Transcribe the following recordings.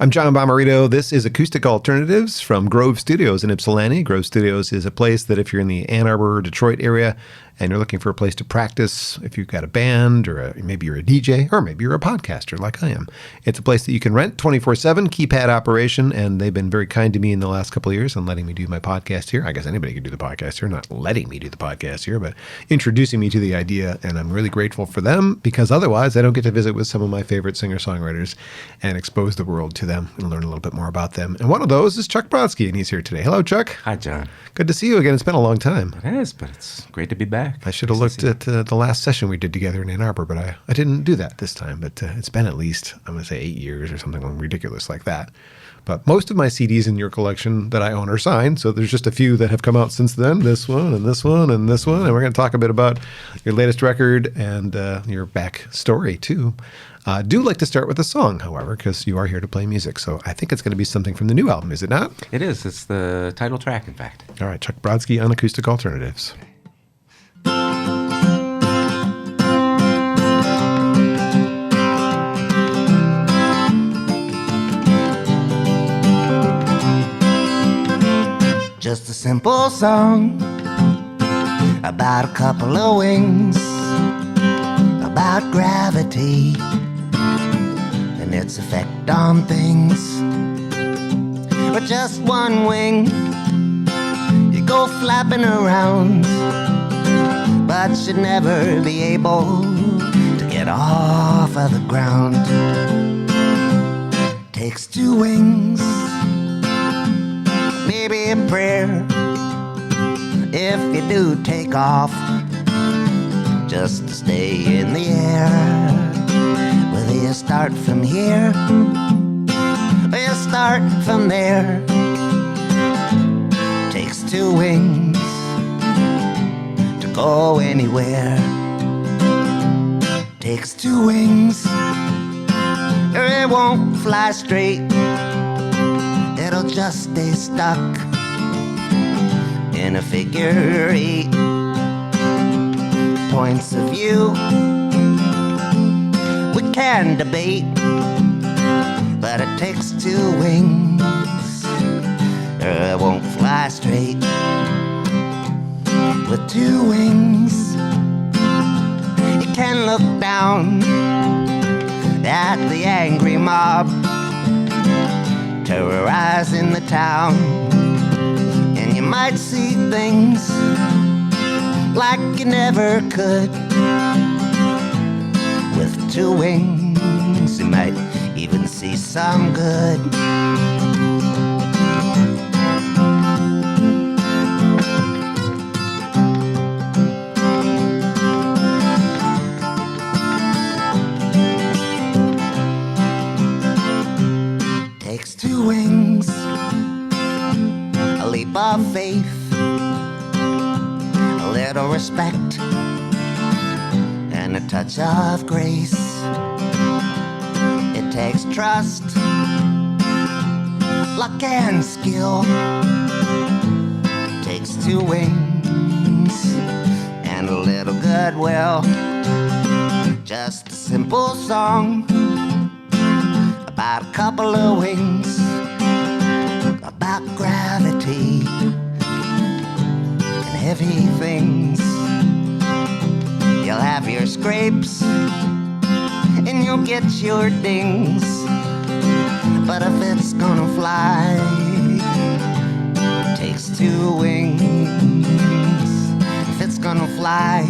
I'm John Bommarito. This is Acoustic Alternatives from Grove Studios in Ypsilanti. Grove Studios is a place that if you're in the Ann Arbor, Detroit area and you're looking for a place to practice, if you've got a band or maybe you're a DJ or maybe you're a podcaster like I am, it's a place that you can rent 24/7, keypad operation, and they've been very kind to me in the last couple of years on letting me do my podcast here. I guess anybody could do the podcast here, not letting me do the podcast here, but introducing me to the idea, and I'm really grateful for them because otherwise I don't get to visit with some of my favorite singer-songwriters and expose the world to them and learn a little bit more about them. And one of those is Chuck Brodsky, and he's here today. Hello, Chuck. Hi, John. Good to see you again. It's been a long time. It is, but it's great to be back. I should have looked at the last session we did together in Ann Arbor, but I didn't do that this time. But it's been at least, I'm going to say 8 years or something ridiculous like that. But most of my CDs in your collection that I own are signed, so there's just a few that have come out since then, this one and this one and this one. And we're going to talk a bit about your latest record and your back story, too. Do like to start with a song, however, because you are here to play music. So I think it's going to be something from the new album, is it not? It is. It's the title track, in fact. All right, Chuck Brodsky on Acoustic Alternatives. Just a simple song about a couple of wings, about gravity and its effect on things. With just one wing, you go flapping around, but should never be able to get off of the ground. Takes two wings, maybe a prayer, if you do take off, just to stay in the air. Whether you start from here or you start from there, takes two wings to go anywhere. Takes two wings, or it won't fly straight, it'll just stay stuck in a figure eight. Points of view we can debate, but it takes two wings or it won't fly straight. With two wings you can look down at the angry mob terrorizing the town, and you might see things like you never could. With two wings you might even see some good. Takes two wings, a leap of faith, a little respect, and a touch of grace. It takes trust, luck and skill. Takes two wings and a little goodwill. Just a simple song about a couple of wings, about gravity and heavy things. You'll have your scrapes and you'll get your dings, but if it's gonna fly, takes two wings. If it's gonna fly,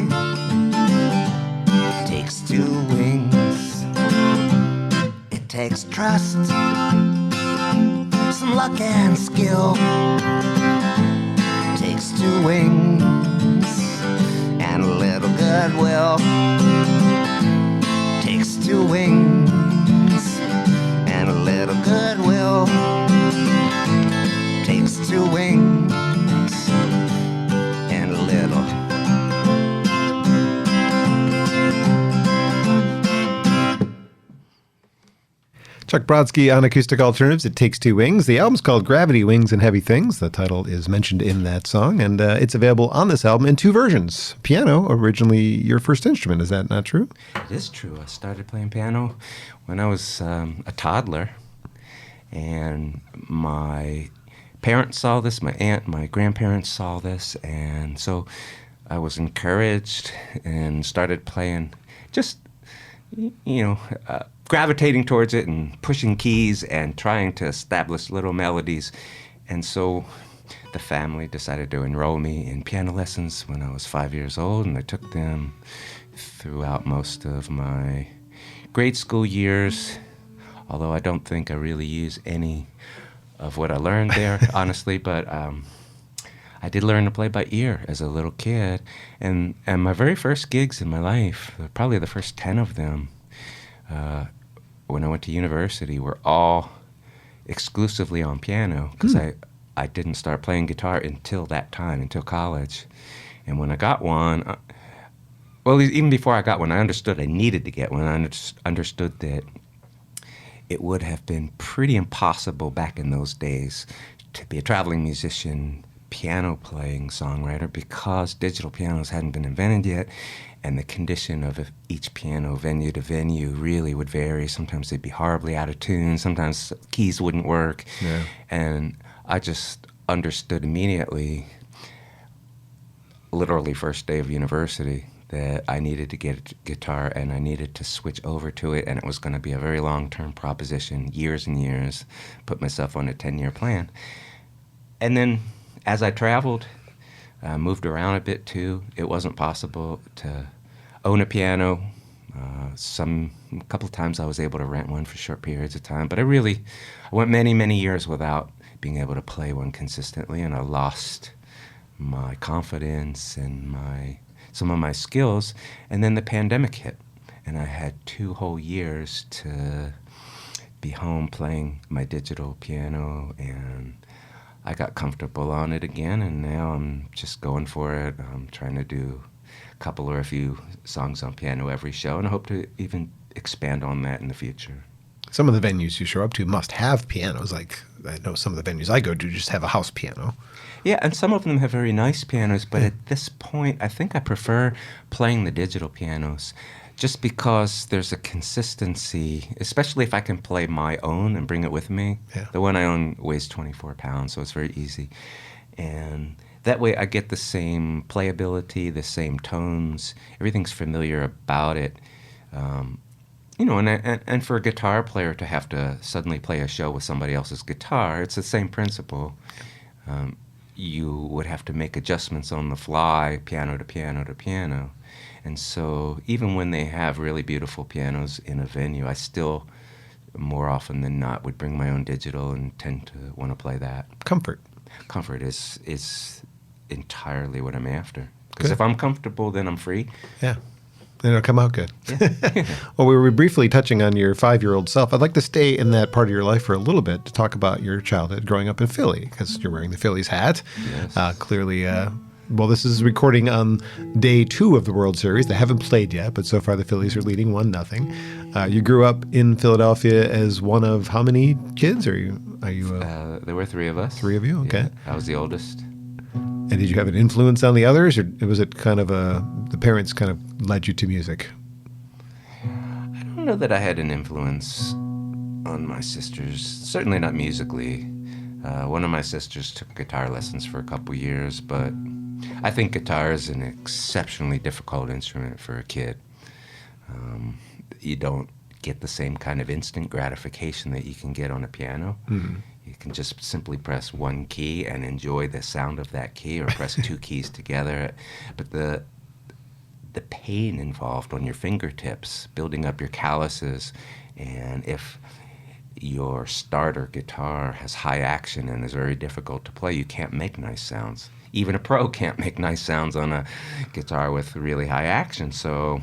takes two wings. It takes trust, some luck and skill. Takes two wings and a little goodwill. Takes two wings and a little goodwill. Takes two wings and a little. Chuck Brodsky on Acoustic Alternatives. It takes two wings. The album's called Gravity, Wings and Heavy Things. The title is mentioned in that song, and it's available on this album in two versions. Piano, originally your first instrument. Is that not true? It is true. I started playing piano when I was a toddler, And my parents saw this, my aunt, my grandparents saw this, and so I was encouraged and started playing, just, gravitating towards it and pushing keys and trying to establish little melodies. And so the family decided to enroll me in piano lessons when I was 5 years old, and I took them throughout most of my grade school years, although I don't think I really use any of what I learned there, honestly, but I did learn to play by ear as a little kid, and my very first gigs in my life, probably the first 10 of them, when I went to university, were all exclusively on piano, because I didn't start playing guitar until that time, until college. And when I got one, well, even before I got one, I understood I needed to get one. I understood that it would have been pretty impossible back in those days to be a traveling musician, piano-playing songwriter, because digital pianos hadn't been invented yet, and the condition of each piano, venue to venue, really would vary. Sometimes they'd be horribly out of tune. Sometimes keys wouldn't work. Yeah. And I just understood immediately, literally first day of university, that I needed to get a guitar and I needed to switch over to it, and it was going to be a very long-term proposition, years and years, put myself on a 10-year plan. And then as I traveled, moved around a bit too, it wasn't possible to own a piano. A couple of times I was able to rent one for short periods of time, but I went many, many years without being able to play one consistently, and I lost my confidence and some of my skills. And then the pandemic hit, and I had 2 whole years to be home playing my digital piano, and I got comfortable on it again, and now I'm just going for it. I'm trying to do a couple or a few songs on piano every show, and I hope to even expand on that in the future. Some of the venues you show up to must have pianos. Like, I know some of the venues I go to just have a house piano. Yeah, and some of them have very nice pianos, but at this point, I think I prefer playing the digital pianos just because there's a consistency, especially if I can play my own and bring it with me. Yeah. The one I own weighs 24 pounds, so it's very easy. And that way I get the same playability, the same tones. Everything's familiar about it. And for a guitar player to have to suddenly play a show with somebody else's guitar, it's the same principle. You would have to make adjustments on the fly, piano to piano to piano. And so even when they have really beautiful pianos in a venue, I still, more often than not, would bring my own digital and tend to want to play that. Comfort. Comfort is entirely what I'm after. Because if I'm comfortable, then I'm free. Yeah. And it'll come out good. Yeah. Well, we were briefly touching on your 5-year-old self. I'd like to stay in that part of your life for a little bit to talk about your childhood growing up in Philly, because you're wearing the Phillies hat. Yes. Clearly, well, this is recording on day 2 of the World Series. They haven't played yet, but so far the Phillies are leading 1-0. You grew up in Philadelphia as one of how many kids? Are you? There were 3 of us. 3 of you? Okay. Yeah, I was the oldest. And did you have an influence on the others, or was it kind of the parents kind of led you to music? I don't know that I had an influence on my sisters, certainly not musically. One of my sisters took guitar lessons for a couple years, but I think guitar is an exceptionally difficult instrument for a kid. You don't get the same kind of instant gratification that you can get on a piano. Mm-hmm. You can just simply press one key and enjoy the sound of that key, or press 2 keys together. But the pain involved on your fingertips, building up your calluses, and if your starter guitar has high action and is very difficult to play, you can't make nice sounds. Even a pro can't make nice sounds on a guitar with really high action. So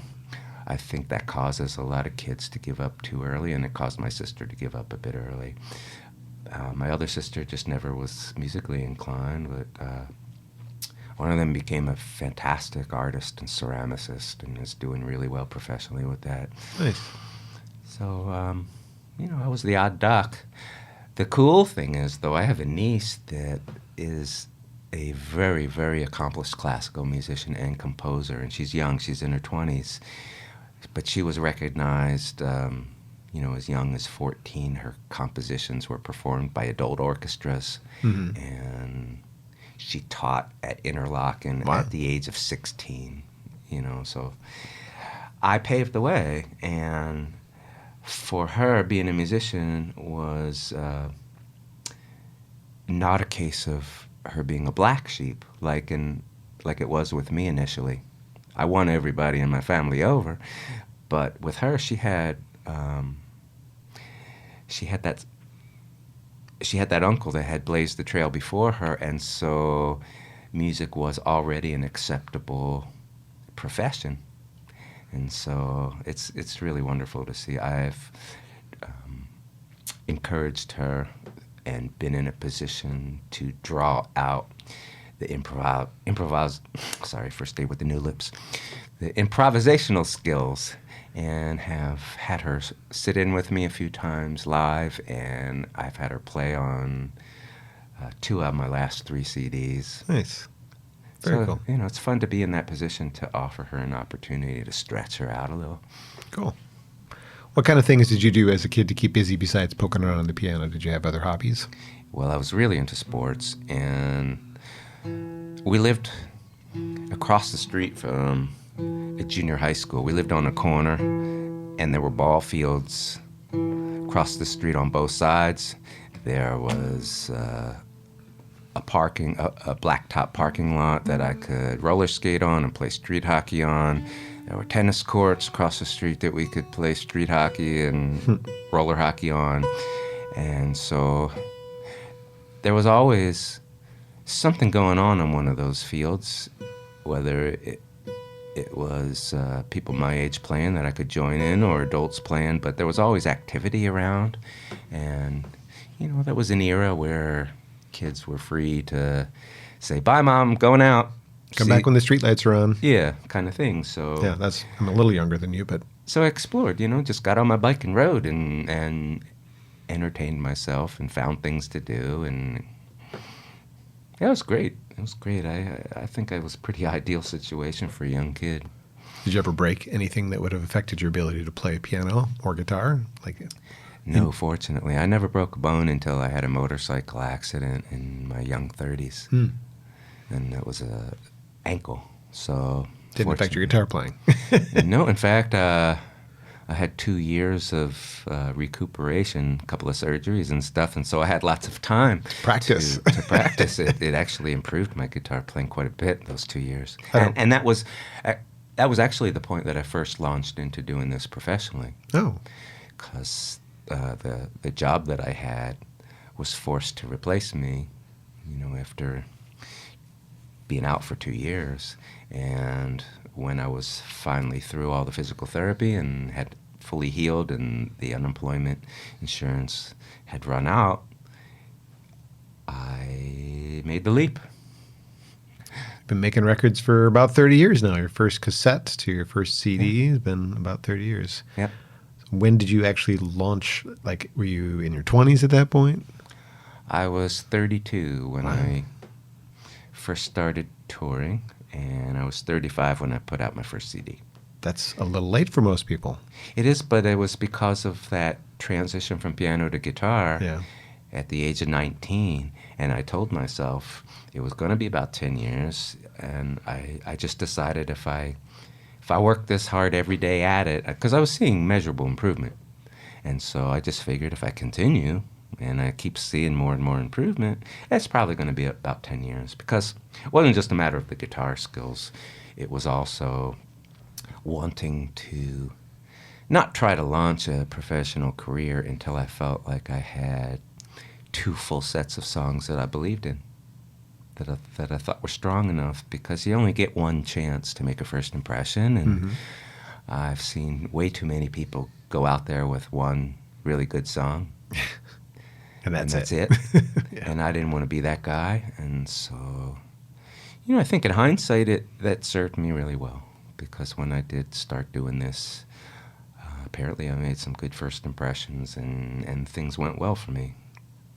I think that causes a lot of kids to give up too early, and it caused my sister to give up a bit early. My other sister just never was musically inclined, but one of them became a fantastic artist and ceramicist and is doing really well professionally with that. Nice. So, I was the odd duck. The cool thing is, though, I have a niece that is a very, very accomplished classical musician and composer, and she's young. She's in her 20s. But she was recognized as young as 14, her compositions were performed by adult orchestras, and she taught at Interlochen at the age of 16, so I paved the way, and for her, being a musician was not a case of her being a black sheep, like it was with me initially. I won everybody in my family over, but with her, she had that uncle that had blazed the trail before her, and so music was already an acceptable profession. And so it's really wonderful to see. I've encouraged her and been in a position to draw out the the improvisational skills, and have had her sit in with me a few times live, and I've had her play on 2 of my last 3 CDs. Nice. Very cool. It's fun to be in that position to offer her an opportunity to stretch her out a little. Cool. What kind of things did you do as a kid to keep busy besides poking around on the piano? Did you have other hobbies? Well, I was really into sports, and we lived across the street from a junior high school. We lived on a corner, and there were ball fields across the street on both sides. There was a blacktop parking lot that I could roller skate on and play street hockey on. There were tennis courts across the street that we could play street hockey and roller hockey on. And so there was always something going on one of those fields, whether it was people my age playing that I could join in, or adults playing, but there was always activity around. And, that was an era where kids were free to say, "Bye, Mom, going out. Come back when the streetlights are on." Yeah, kind of thing. So yeah, I'm a little younger than you, but so I explored. Just got on my bike and rode and entertained myself and found things to do, and it was great. It was great. I think it was a pretty ideal situation for a young kid. Did you ever break anything that would have affected your ability to play piano or guitar? No, fortunately. I never broke a bone until I had a motorcycle accident in my young 30s. And that was a ankle. So didn't affect your guitar playing. No, in fact, I had 2 years of recuperation, a couple of surgeries and stuff, and so I had lots of time practice. to practice. It actually improved my guitar playing quite a bit those 2 years. And that was actually the point that I first launched into doing this professionally. Oh. Because the job that I had was forced to replace me, after being out for 2 years. And when I was finally through all the physical therapy and had fully healed and the unemployment insurance had run out, I made the leap. Been making records for about 30 years now. Your first cassette to your first CD has been about 30 years. Yep. When did you actually launch? Were you in your 20s at that point? I was 32 when I first started touring, and I was 35 when I put out my first CD. That's a little late for most people. It is, but it was because of that transition from piano to guitar at the age of 19, and I told myself it was going to be about 10 years, and I just decided if I worked this hard every day at it, because I was seeing measurable improvement, and so I just figured if I continue and I keep seeing more and more improvement, it's probably going to be about 10 years, because it wasn't just a matter of the guitar skills. It was also wanting to not try to launch a professional career until I felt like I had 2 full sets of songs that I believed in, that I thought were strong enough, because you only get one chance to make a first impression, and I've seen way too many people go out there with one really good song. And that's it. And I didn't want to be that guy. And so, I think in hindsight, that served me really well, because when I did start doing this, apparently I made some good first impressions, and things went well for me.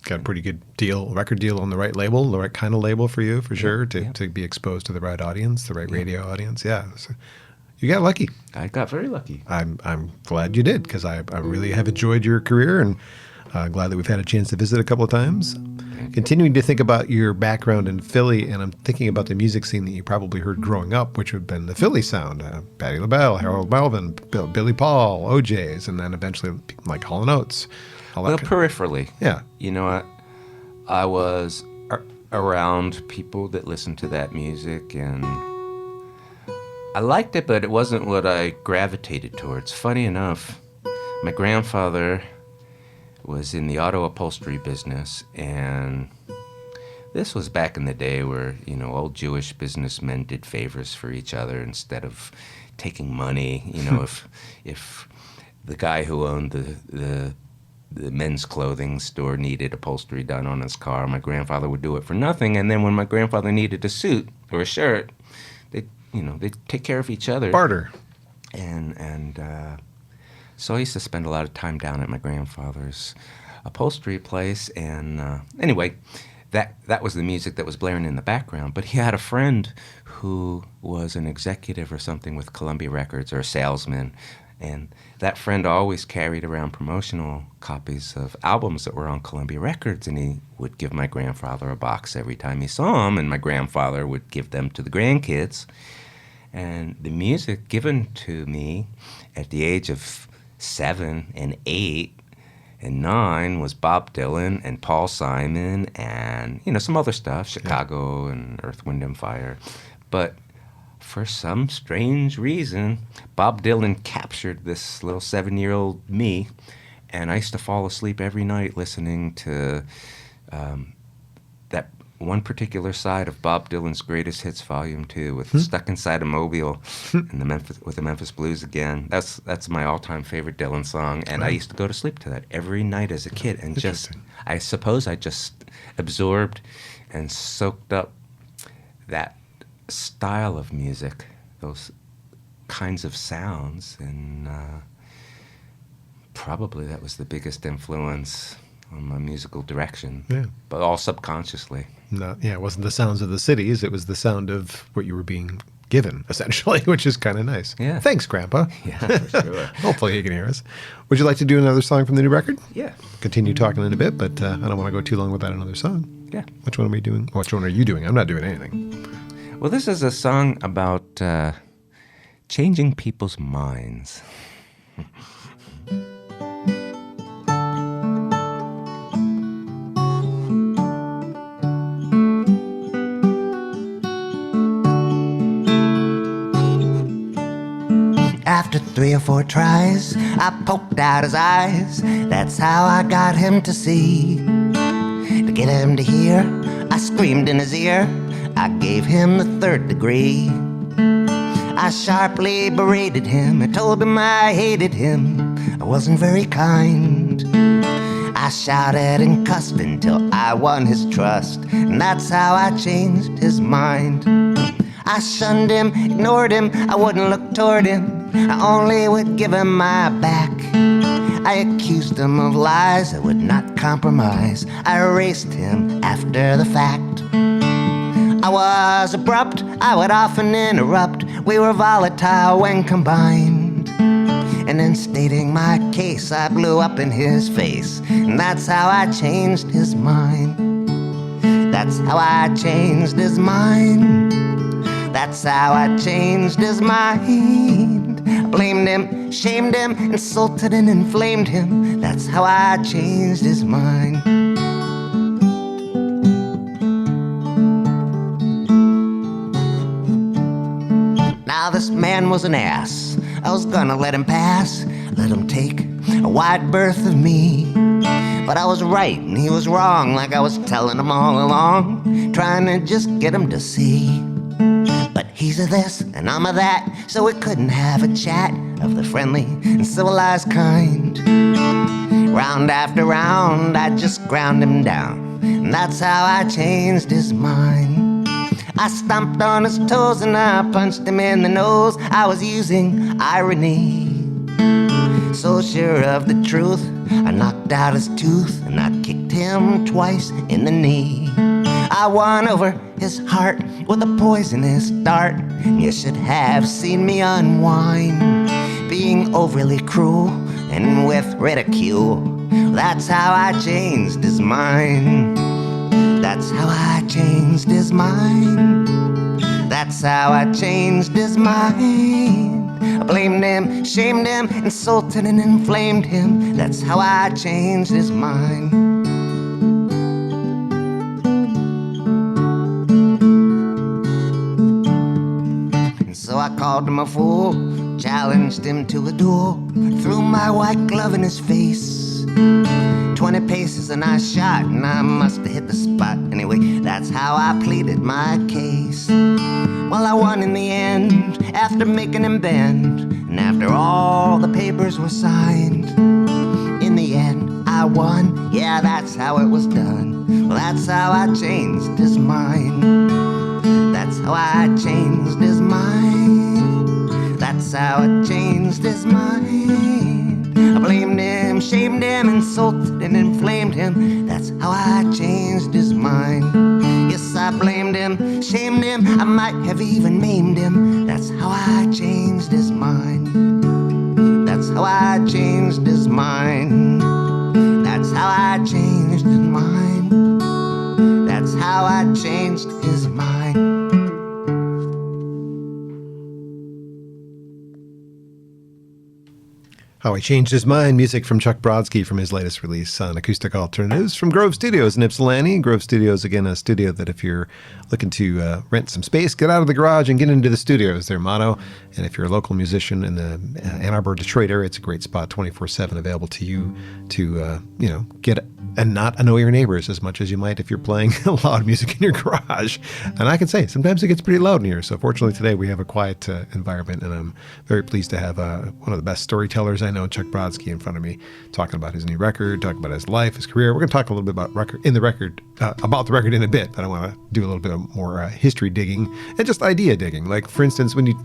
Got a pretty good record deal on the right label, the right kind of label for you, for sure, to be exposed to the right audience, the right radio audience. Yeah. So You got lucky. I got very lucky. I'm glad you did, because I really have enjoyed your career, and glad that we've had a chance to visit a couple of times. Continuing to think about your background in Philly, and I'm thinking about the music scene that you probably heard growing up, which would have been the Philly sound. Patti LaBelle, Harold Melvin, Billy Paul, OJ's, and then eventually like Hall & Oates. Well, peripherally. Yeah. You know what? I was around people that listened to that music, and I liked it, but it wasn't what I gravitated towards. Funny enough, my grandfather was in the auto upholstery business, and this was back in the day where, you know, old Jewish businessmen did favors for each other instead of taking money. You know, if the guy who owned the men's clothing store needed upholstery done on his car, my grandfather would do it for nothing. And then when my grandfather needed a suit or a shirt, they'd take care of each other. Barter. And so I used to spend a lot of time down at my grandfather's upholstery place. And anyway, that was the music that was blaring in the background. But he had a friend who was an executive or something with Columbia Records, or a salesman. And that friend always carried around promotional copies of albums that were on Columbia Records, and he would give my grandfather a box every time he saw him, and my grandfather would give them to the grandkids. And the music given to me at the age of 7 and 8 and 9 was Bob Dylan and Paul Simon and, you know, some other stuff, Chicago and Earth, Wind and Fire. But for some strange reason, Bob Dylan captured this little 7-year-old me, and I used to fall asleep every night listening to that one particular side of Bob Dylan's Greatest Hits Volume 2 with Stuck Inside a Mobile and the Memphis Blues Again. That's my all-time favorite Dylan song, and I used to go to sleep to that every night as a kid, and I suppose I just absorbed and soaked up that style of music, those kinds of sounds, and probably that was the biggest influence on my musical direction. Yeah. But all subconsciously. No, yeah, it wasn't the sounds of the cities, it was the sound of what you were being given, essentially, which is kind of nice. Yeah. Thanks, Grandpa. Yeah, for sure. Hopefully he can hear us. Would you like to do another song from the new record? Yeah. Continue talking in a bit, but I don't want to go too long without another song. Yeah. Which one are we doing? Which one are you doing? I'm not doing anything. Well, this is a song about changing people's minds. After 3 or 4 tries, I poked out his eyes. That's how I got him to see. To get him to hear, I screamed in his ear. I gave him the 3rd degree. I sharply berated him. I told him I hated him. I wasn't very kind. I shouted and cussed until I won his trust, and that's how I changed his mind. I shunned him, ignored him, I wouldn't look toward him. I only would give him my back. I accused him of lies I would not compromise. I erased him after the fact. I was abrupt, I would often interrupt. We were volatile when combined. And in stating my case, I blew up in his face. And that's how I changed his mind. That's how I changed his mind. That's how I changed his mind. I blamed him, shamed him, insulted and inflamed him. That's how I changed his mind. Now this man was an ass. I was gonna let him pass, let him take a wide berth of me. But I was right and he was wrong, like I was telling him all along, trying to just get him to see. But he's a this and I'm a that, so we couldn't have a chat of the friendly and civilized kind. Round after round, I just ground him down, and that's how I changed his mind. I stomped on his toes and I punched him in the nose. I was using irony. So sure of the truth, I knocked out his tooth and I kicked him twice in the knee. I won over his heart with a poisonous dart. And you should have seen me unwind, being overly cruel and with ridicule. That's how I changed his mind. That's how I changed his mind. That's how I changed his mind. I blamed him, shamed him, insulted and inflamed him. That's how I changed his mind. And so I called him a fool, challenged him to a duel, threw my white glove in his face. 20 paces and I shot, and I must have hit the spot. Anyway, that's how I pleaded my case. Well, I won in the end, after making him bend, and after all the papers were signed. In the end, I won, yeah, that's how it was done. Well, that's how I changed his mind. That's how I changed his mind. That's how I changed his mind. I blamed him, shamed him, insulted and inflamed him. That's how I changed his mind. Yes, I blamed him, shamed him, I might have even maimed him. That's how I changed his mind. That's how I changed his mind. That's how I changed his mind. That's how I changed his mind. How I Changed His Mind, music from Chuck Brodsky from his latest release on Acoustic Alternatives from Grove Studios in Ypsilanti. Grove Studios, again, a studio that if you're looking to rent some space, get out of the garage and get into the studio is their motto. And if you're a local musician in the Ann Arbor, Detroit area, it's a great spot, 24/7 available to you to, get and not annoy your neighbors as much as you might if you're playing loud music in your garage. And I can say, sometimes it gets pretty loud in here. So fortunately today we have a quiet environment, and I'm very pleased to have one of the best storytellers I know, Chuck Brodsky, in front of me, talking about his new record, talking about his life, his career. We're going to talk a little bit about about the record in a bit, but I want to do a little bit of more history digging and just idea digging. Like, for instance, when you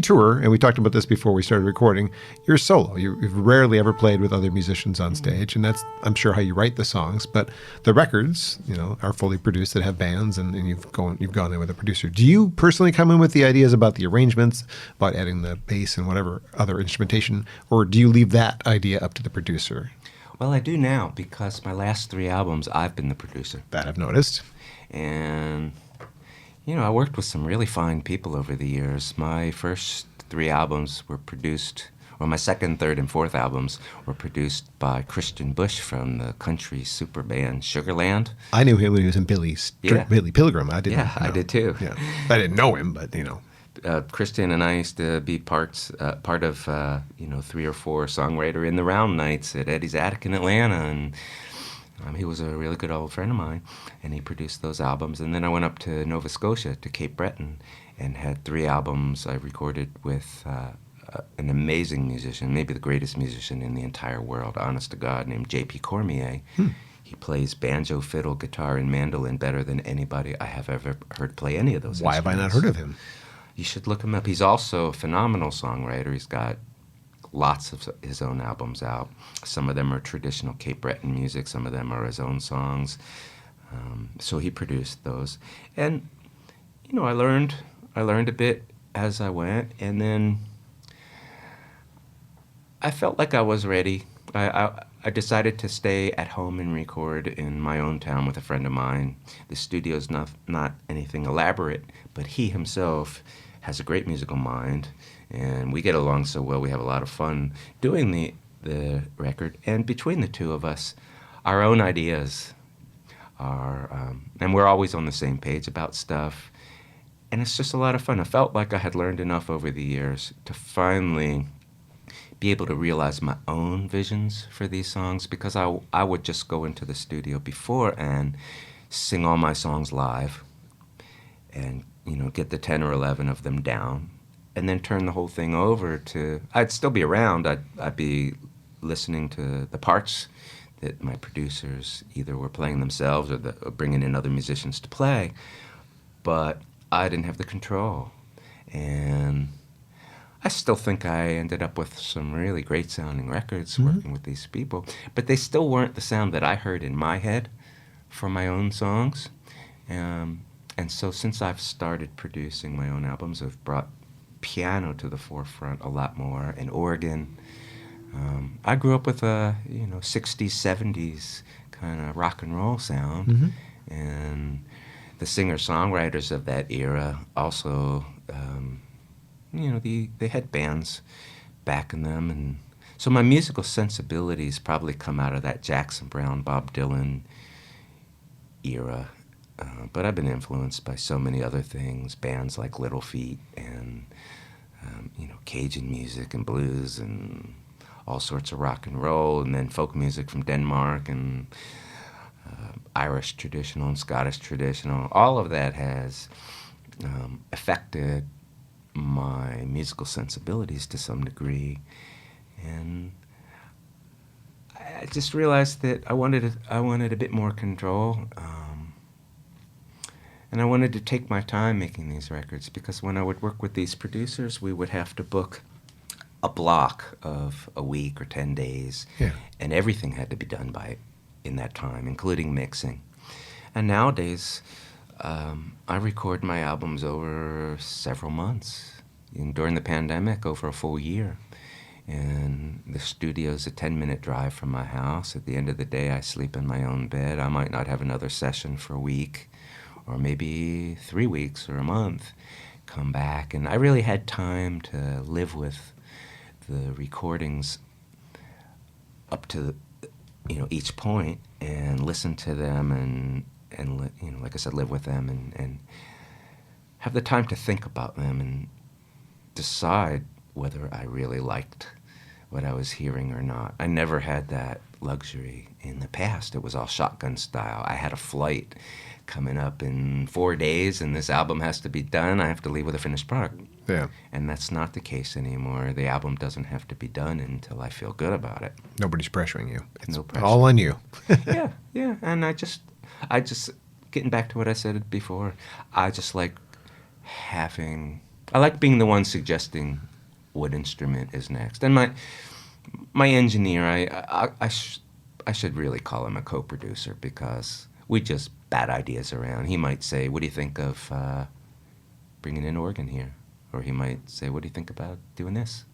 tour, and we talked about this before we started recording, you're solo. You've rarely ever played with other musicians on stage, and that's, I'm sure, how you write the songs. But the records, are fully produced that have bands, and you've gone in with a producer. Do you personally come in with the ideas about the arrangements, about adding the bass and whatever other instrumentation, or do you leave that idea up to the producer? Well, I do now, because my last 3 albums, I've been the producer. That I've noticed. And I worked with some really fine people over the years. My first 3 albums were produced, or my second, third, and fourth albums were produced by Christian Bush from the country super band Sugarland. I knew him when he was in Billy Pilgrim. I did too. Yeah, I didn't know him, but Christian and I used to be part of 3 or 4 songwriter in the round nights at Eddie's Attic in Atlanta, and he was a really good old friend of mine, and he produced those albums. And then I went up to Nova Scotia, to Cape Breton, and had 3 albums I recorded with an amazing musician, maybe the greatest musician in the entire world, honest to God, named J.P. Cormier. He plays banjo, fiddle, guitar, and mandolin better than anybody I have ever heard play any of those instruments. Why have I not heard of him? You should look him up. He's also a phenomenal songwriter. He's got lots of his own albums out. Some of them are traditional Cape Breton music. Some of them are his own songs. So he produced those. And, I learned a bit as I went. And then I felt like I was ready. I decided to stay at home and record in my own town with a friend of mine. The studio's not anything elaborate, but he himself has a great musical mind, and we get along so well. We have a lot of fun doing the record, and between the two of us, our own ideas are, and we're always on the same page about stuff, and it's just a lot of fun. I felt like I had learned enough over the years to finally be able to realize my own visions for these songs, because I would just go into the studio before and sing all my songs live and get the 10 or 11 of them down, and then turn the whole thing over to, I'd still be around, I'd be listening to the parts that my producers either were playing themselves or bringing in other musicians to play, but I didn't have the control. And I still think I ended up with some really great sounding records working with these people, but they still weren't the sound that I heard in my head for my own songs. And so since I've started producing my own albums, I've brought piano to the forefront a lot more, and organ. I grew up with a 60s, 70s kind of rock and roll sound, and the singer-songwriters of that era also, they had bands backing them, and so my musical sensibilities probably come out of that Jackson Browne, Bob Dylan era. But I've been influenced by so many other things, bands like Little Feat and, Cajun music and blues and all sorts of rock and roll, and then folk music from Denmark and Irish traditional and Scottish traditional. All of that has affected my musical sensibilities to some degree. And I just realized that I wanted a bit more control. And I wanted to take my time making these records, because when I would work with these producers, we would have to book a block of a week or 10 days, and everything had to be done in that time, including mixing. And nowadays, I record my albums over several months. And during the pandemic, over a full year. And the studio's a 10-minute drive from my house. At the end of the day, I sleep in my own bed. I might not have another session for a week, or maybe 3 weeks or a month, come back. And I really had time to live with the recordings up to, each point, and listen to them and like I said, live with them and have the time to think about them and decide whether I really liked what I was hearing or not. I never had that luxury in the past. It was all shotgun style. I had a flight coming up in 4 days, and this album has to be done. I have to leave with a finished product. Yeah. And that's not the case anymore. The album doesn't have to be done until I feel good about it. Nobody's pressuring you. It's No pressure. all on you. Yeah. And I just, getting back to what I said before, I just like I like being the one suggesting what instrument is next. And my engineer, I should really call him a co-producer, because we just bat ideas around. He might say, "What do you think of bringing an organ here?" Or he might say, "What do you think about doing this?"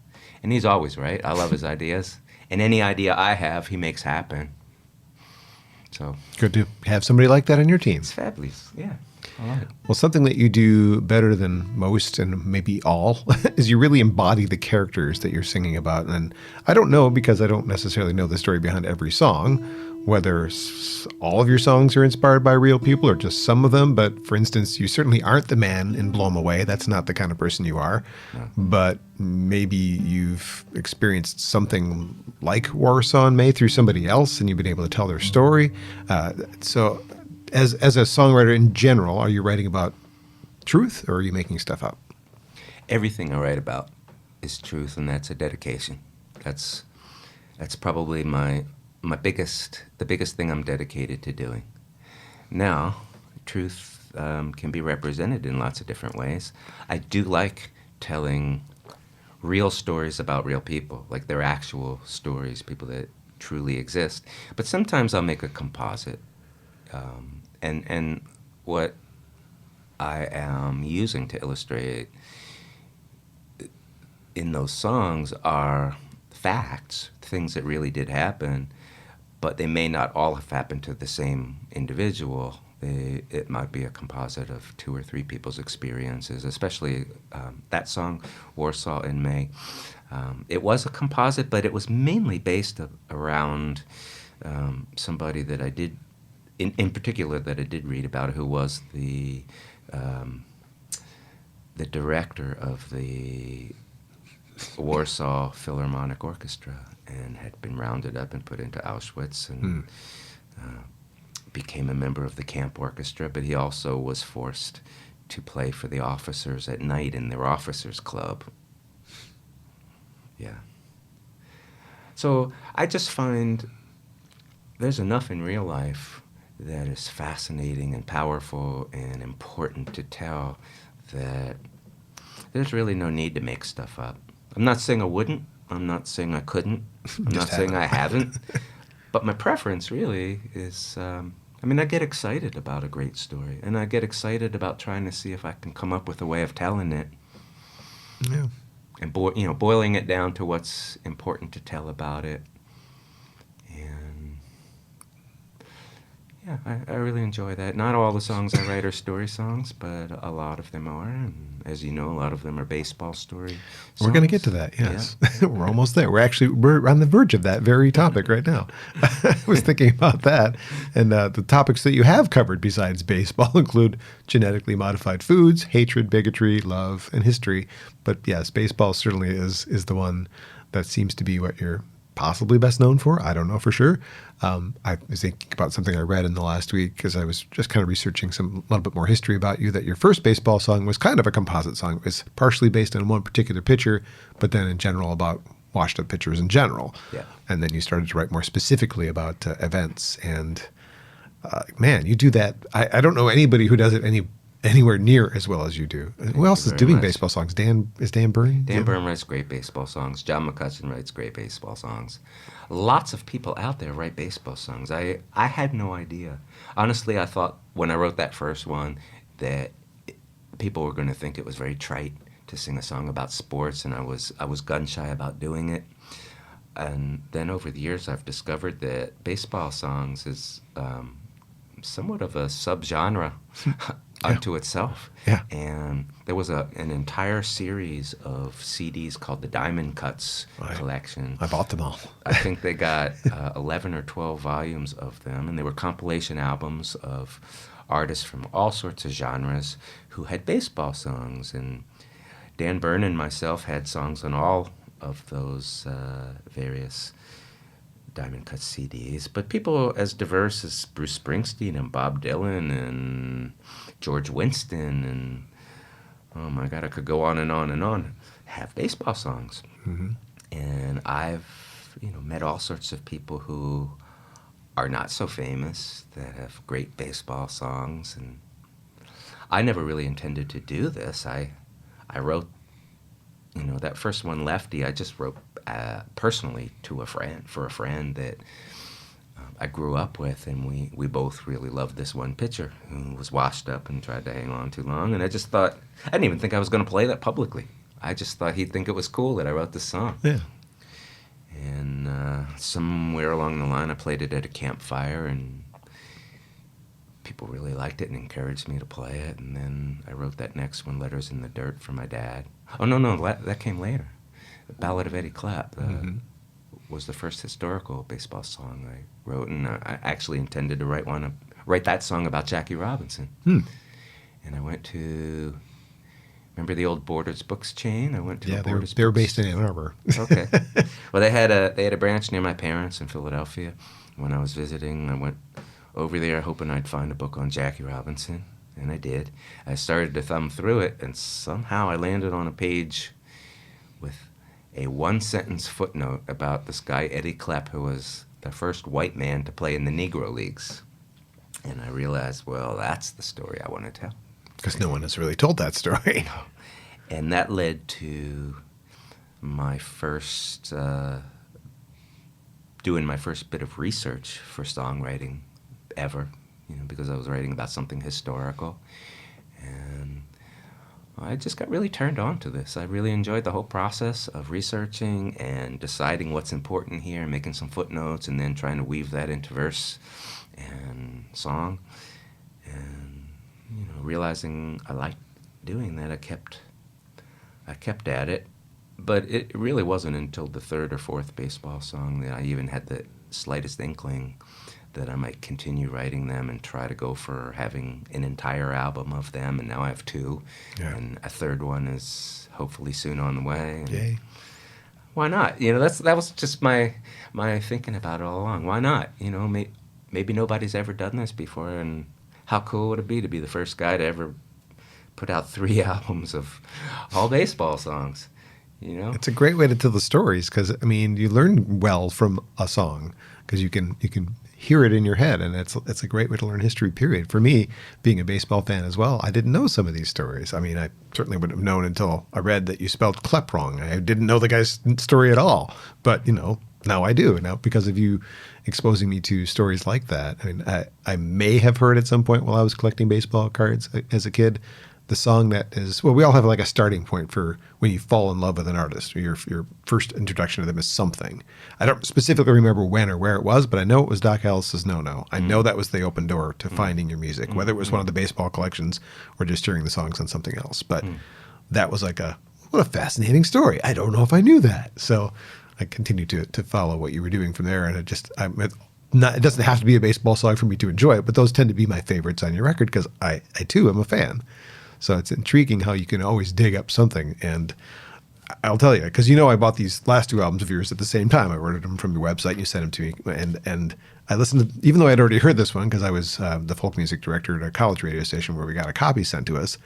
And he's always right. I love his ideas. And any idea I have, he makes happen. So Good to have somebody like that on your team. it's fabulous. Yeah, I love it. Well, something that you do better than most, and maybe all, is you really embody the characters that you're singing about. And I don't know, because I don't necessarily know the story behind every song, whether all of your songs are inspired by real people or just some of them. But for instance, you certainly aren't the man in Blow 'Em Away. That's not the kind of person you are. No. But maybe you've experienced something like Warsaw in May through somebody else, and you've been able to tell their story. So as a songwriter in general, are you writing about truth, or are you making stuff up? Everything I write about is truth, and that's a dedication. That's probably the biggest thing I'm dedicated to doing. Now, truth can be represented in lots of different ways. I do like telling real stories about real people, like they're actual stories, people that truly exist. But sometimes I'll make a composite, and what I am using to illustrate in those songs are facts, things that really did happen, but they may not all have happened to the same individual. It might be a composite of 2 or 3 people's experiences, especially that song, Warsaw in May. It was a composite, but it was mainly based around somebody that I did, in particular, that I did read about, who was the director of the Warsaw Philharmonic Orchestra, and had been rounded up and put into Auschwitz, and became a member of the camp orchestra. But he also was forced to play for the officers at night in their officers' club. Yeah. So I just find there's enough in real life that is fascinating and powerful and important to tell, that there's really no need to make stuff up. I'm not saying I wouldn't. I'm not saying I couldn't. I'm not saying I haven't. But my preference really is I mean, I get excited about a great story, and I get excited about trying to see if I can come up with a way of telling it, Yeah. and boiling it down to what's important to tell about it. And yeah, I really enjoy that. Not all the songs I write are story songs, but a lot of them are. And as you know, a lot of them are baseball story songs. We're going to get to that. Yes. Yeah. We're almost there. We're on the verge of that very topic right now. I was thinking about that. And the topics that you have covered besides baseball include genetically modified foods, hatred, bigotry, love, and history. But yes, baseball certainly is the one that seems to be what you're possibly best known for. I don't know for sure. I was thinking about something I read in the last week because I was just kind of researching a little bit more history about you, that your first baseball song was kind of a composite song. It was partially based on one particular pitcher, but then in general about washed up pitchers in general. Yeah. And then you started to write more specifically about events. And man, you do that. I don't know anybody who does it anywhere near as well as you do. Who else is doing baseball songs? Dan Byrne? Dan Byrne writes great baseball songs. John McCutcheon writes great baseball songs. Lots of people out there write baseball songs. I had no idea. Honestly, I thought when I wrote that first one that people were going to think it was very trite to sing a song about sports, and I was gun shy about doing it. And then over the years, I've discovered that baseball songs is somewhat of a subgenre unto itself. Yeah. And there was an entire series of CDs called the Diamond Cuts collection. I bought them all. I think they got 11 or 12 volumes of them, and they were compilation albums of artists from all sorts of genres who had baseball songs. And Dan Byrne and myself had songs on all of those various Diamond Cut CDs, but people as diverse as Bruce Springsteen and Bob Dylan and George Winston and, oh my God, I could go on and on and on, have baseball songs. Mm-hmm. And I've, met all sorts of people who are not so famous that have great baseball songs. And I never really intended to do this. I wrote, that first one, Lefty, I just wrote personally to for a friend that I grew up with, and we both really loved this one pitcher who was washed up and tried to hang on too long. And I just thought, I didn't even think I was going to play that publicly. I just thought he'd think it was cool that I wrote this song. Yeah. And somewhere along the line, I played it at a campfire, and people really liked it and encouraged me to play it. And then I wrote that next one, Letters in the Dirt, for my dad. Oh, no, that came later. The Ballad of Eddie Clapp was the first historical baseball song I wrote, and I actually intended to write that song about Jackie Robinson. And I went to, remember the old Borders Books chain? I went to the Borders they were Books. based in Ann Arbor. Okay. Well, they had a branch near my parents in Philadelphia. When I was visiting, I went over there hoping I'd find a book on Jackie Robinson, and I did. I started to thumb through it, and somehow I landed on a page with a one-sentence footnote about this guy, Eddie Clapp, who was the first white man to play in the Negro Leagues. And I realized, well, that's the story I want to tell. Because no one has really told that story. And that led to my first, doing my first bit of research for songwriting ever, because I was writing about something historical. And I just got really turned on to this. I really enjoyed the whole process of researching and deciding what's important here and making some footnotes and then trying to weave that into verse and song. And, realizing I liked doing that, I kept at it. But it really wasn't until the third or fourth baseball song that I even had the slightest inkling that I might continue writing them and try to go for having an entire album of them. And now I have two. Yeah. And a third one is hopefully soon on the way. And Yay. why not? That was just my thinking about it all along. Why not? Maybe nobody's ever done this before, and how cool would it be to be the first guy to ever put out 3 albums of all baseball songs? It's a great way to tell the stories because, you learn well from a song because you can hear it in your head, and it's a great way to learn history, period. For me, being a baseball fan as well, I didn't know some of these stories. I certainly wouldn't have known until I read that you spelled Klepp wrong. I didn't know the guy's story at all. But, Now I do. Now, because of you exposing me to stories like that, I mean, I may have heard at some point while I was collecting baseball cards as a kid, the song that is, well, we all have like a starting point for when you fall in love with an artist, or your first introduction to them is something. I don't specifically remember when or where it was, but I know it was Doc Ellis's No No. I know that was the open door to finding your music, whether it was one of the baseball collections or just hearing the songs on something else. But that was like what a fascinating story. I don't know if I knew that. So I continued to follow what you were doing from there. And it doesn't have to be a baseball song for me to enjoy it, but those tend to be my favorites on your record because I too am a fan. So it's intriguing how you can always dig up something. And I'll tell you, because I bought these last 2 albums of yours at the same time. I ordered them from your website and you sent them to me. And I listened to, even though I'd already heard this one, because I was the folk music director at a college radio station where we got a copy sent to us,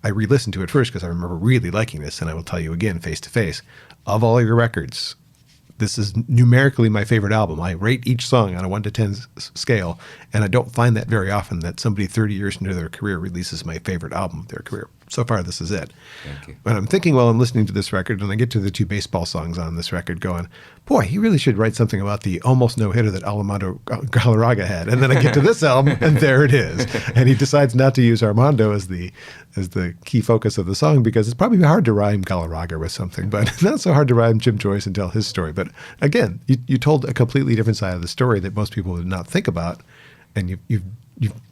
I re-listened to it first because I remember really liking this. And I will tell you again, face to face, of all your records, this is numerically my favorite album. I rate each song on a 1 to 10 scale, and I don't find that very often that somebody 30 years into their career releases my favorite album of their career. So far, this is it. Thank you. But I'm thinking while I'm listening to this record, and I get to the 2 baseball songs on this record going, boy, he really should write something about the almost no-hitter that Armando Galarraga had. And then I get to this album, and there it is. And he decides not to use Armando as the key focus of the song because it's probably hard to rhyme Galarraga with something, but not so hard to rhyme Jim Joyce and tell his story. But again, you told a completely different side of the story that most people would not think about, and you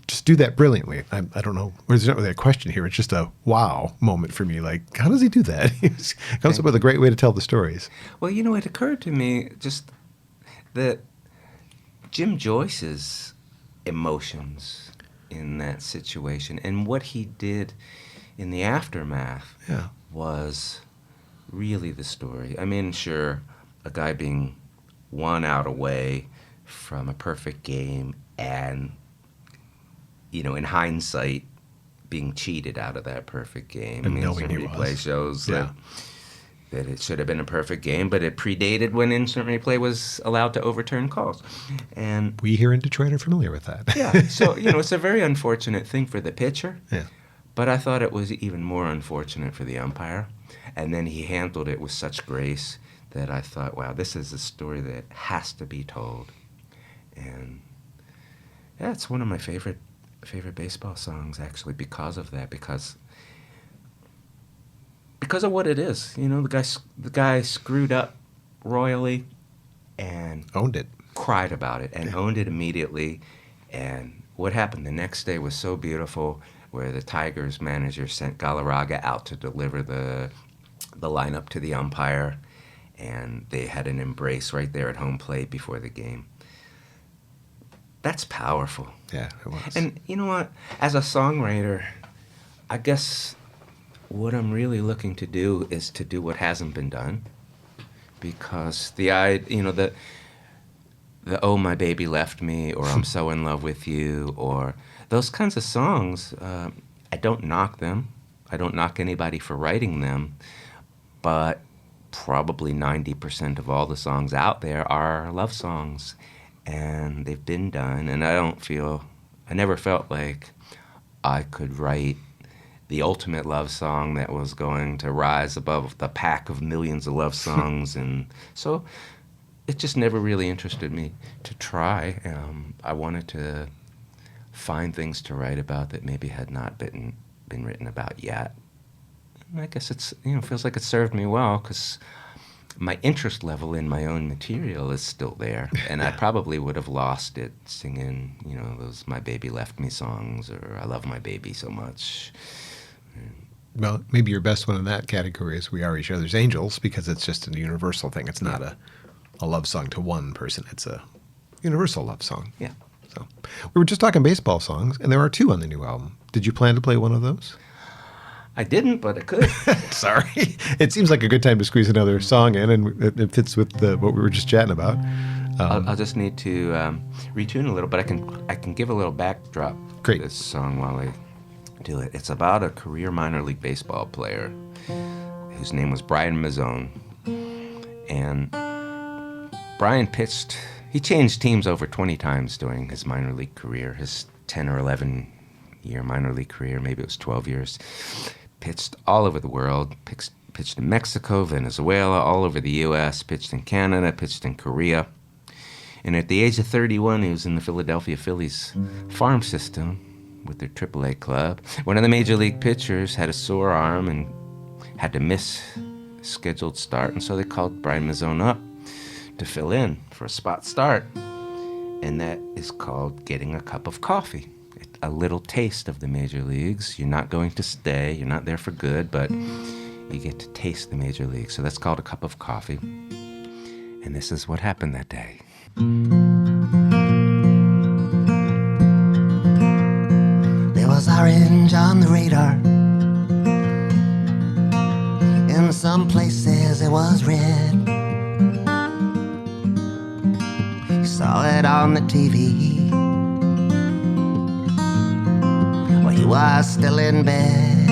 just do that brilliantly. I don't know. There's not really a question here. It's just a wow moment for me. Like, how does he do that? He comes up with a great way to tell the stories. Well, it occurred to me just that Jim Joyce's emotions in that situation and what he did in the aftermath was really the story. I mean, sure, a guy being 1 out away from a perfect game and in hindsight, being cheated out of that perfect game. And I mean, knowing instant he replay was. shows that it should have been a perfect game, but it predated when instant replay was allowed to overturn calls. And we here in Detroit are familiar with that. yeah, so it's a very unfortunate thing for the pitcher. Yeah. But I thought it was even more unfortunate for the umpire. And then he handled it with such grace that I thought, wow, this is a story that has to be told. And yeah, it's one of my favorite baseball songs, actually, because of that, because of what it is. The guy screwed up royally and Owned it. cried about it and owned it immediately. And what happened the next day was so beautiful, where the Tigers manager sent Galarraga out to deliver the lineup to the umpire, and they had an embrace right there at home plate before the game. That's powerful. Yeah, it was. And you know what? As a songwriter, I guess what I'm really looking to do is to do what hasn't been done. Because the "Oh, my baby left me," or "I'm so in love with you," or those kinds of songs, I don't knock them. I don't knock anybody for writing them. But probably 90% of all the songs out there are love songs. And they've been done, and I never felt like I could write the ultimate love song that was going to rise above the pack of millions of love songs, and so it just never really interested me to try. I wanted to find things to write about that maybe had not been written about yet. And I guess it's feels like it served me well, because my interest level in my own material is still there, and I probably would have lost it singing, those "My Baby Left Me" songs, or "I Love My Baby So Much." Well, maybe your best one in that category is "We Are Each Other's Angels," because it's just a universal thing. It's not a love song to one person. It's a universal love song. Yeah. So we were just talking baseball songs, and there are 2 on the new album. Did you plan to play one of those? I didn't, but I could. Sorry. It seems like a good time to squeeze another song in, and it fits with what we were just chatting about. I'll just need to retune a little, but I can give a little backdrop Great. to this song while I do it. It's about a career minor league baseball player whose name was Brian Mazzone. And Brian pitched, he changed teams over 20 times during his minor league career, his 10 or 11 year minor league career, maybe it was 12 years. Pitched all over the world, pitched in Mexico, Venezuela, all over the U.S., pitched in Canada, pitched in Korea. And at the age of 31, he was in the Philadelphia Phillies farm system with their AAA club. One of the major league pitchers had a sore arm and had to miss a scheduled start, and so they called Brian Mazzone up to fill in for a spot start. And that is called getting a cup of coffee. A little taste of the major leagues. You're not going to stay, you're not there for good, but you get to taste the major leagues. So that's called a cup of coffee. And this is what happened that day. There was orange on the radar. In some places it was red. You saw it on the TV while he was still in bed.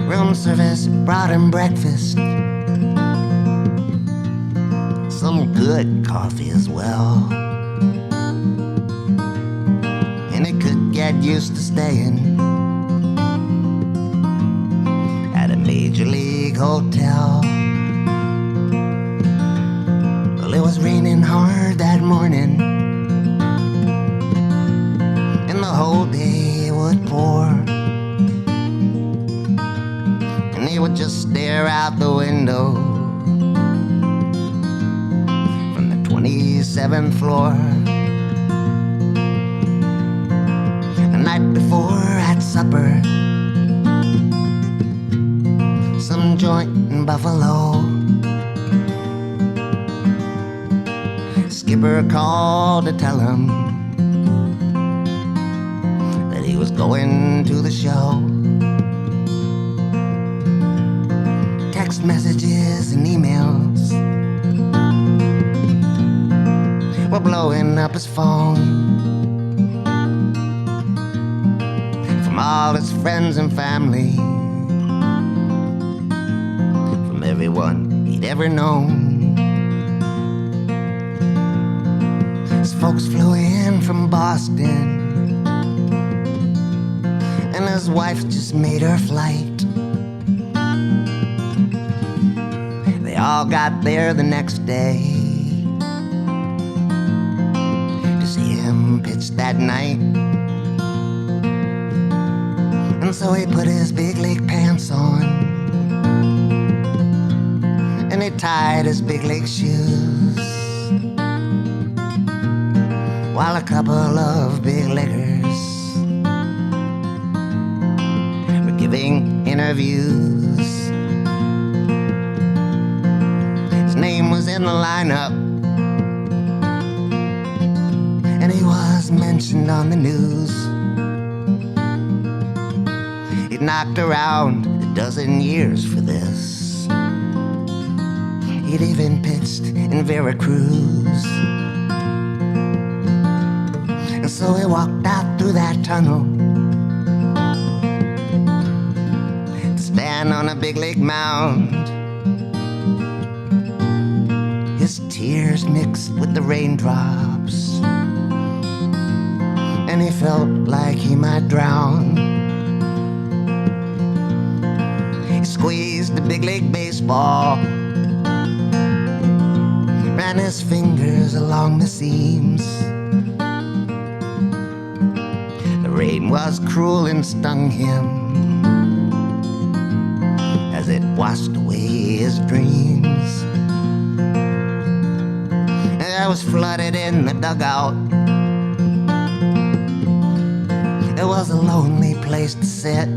Room service brought him breakfast, some good coffee as well. And he could get used to staying at a major league hotel. Well, it was raining hard that morning, and the whole day it would pour. And he would just stare out the window from the 27th floor. The night before at supper, some joint in Buffalo, skipper called to tell him that he was going to the show. Text messages and emails were blowing up his phone from all his friends and family, from everyone he'd ever known. His folks flew in from Boston, and his wife just made her flight. They all got there the next day to see him pitch that night. And so he put his big league pants on, and he tied his big league shoes, while a couple of big leaguers were giving interviews. His name was in the lineup, and he was mentioned on the news. He'd knocked around a dozen years for this. He'd even pitched in Veracruz. And so he walked out through that tunnel to stand on a big league mound. His tears mixed with the raindrops, and he felt like he might drown. He squeezed the big league baseball, ran his fingers along the seams. The rain was cruel and stung him as it washed away his dreams. I was flooded in the dugout. It was a lonely place to sit.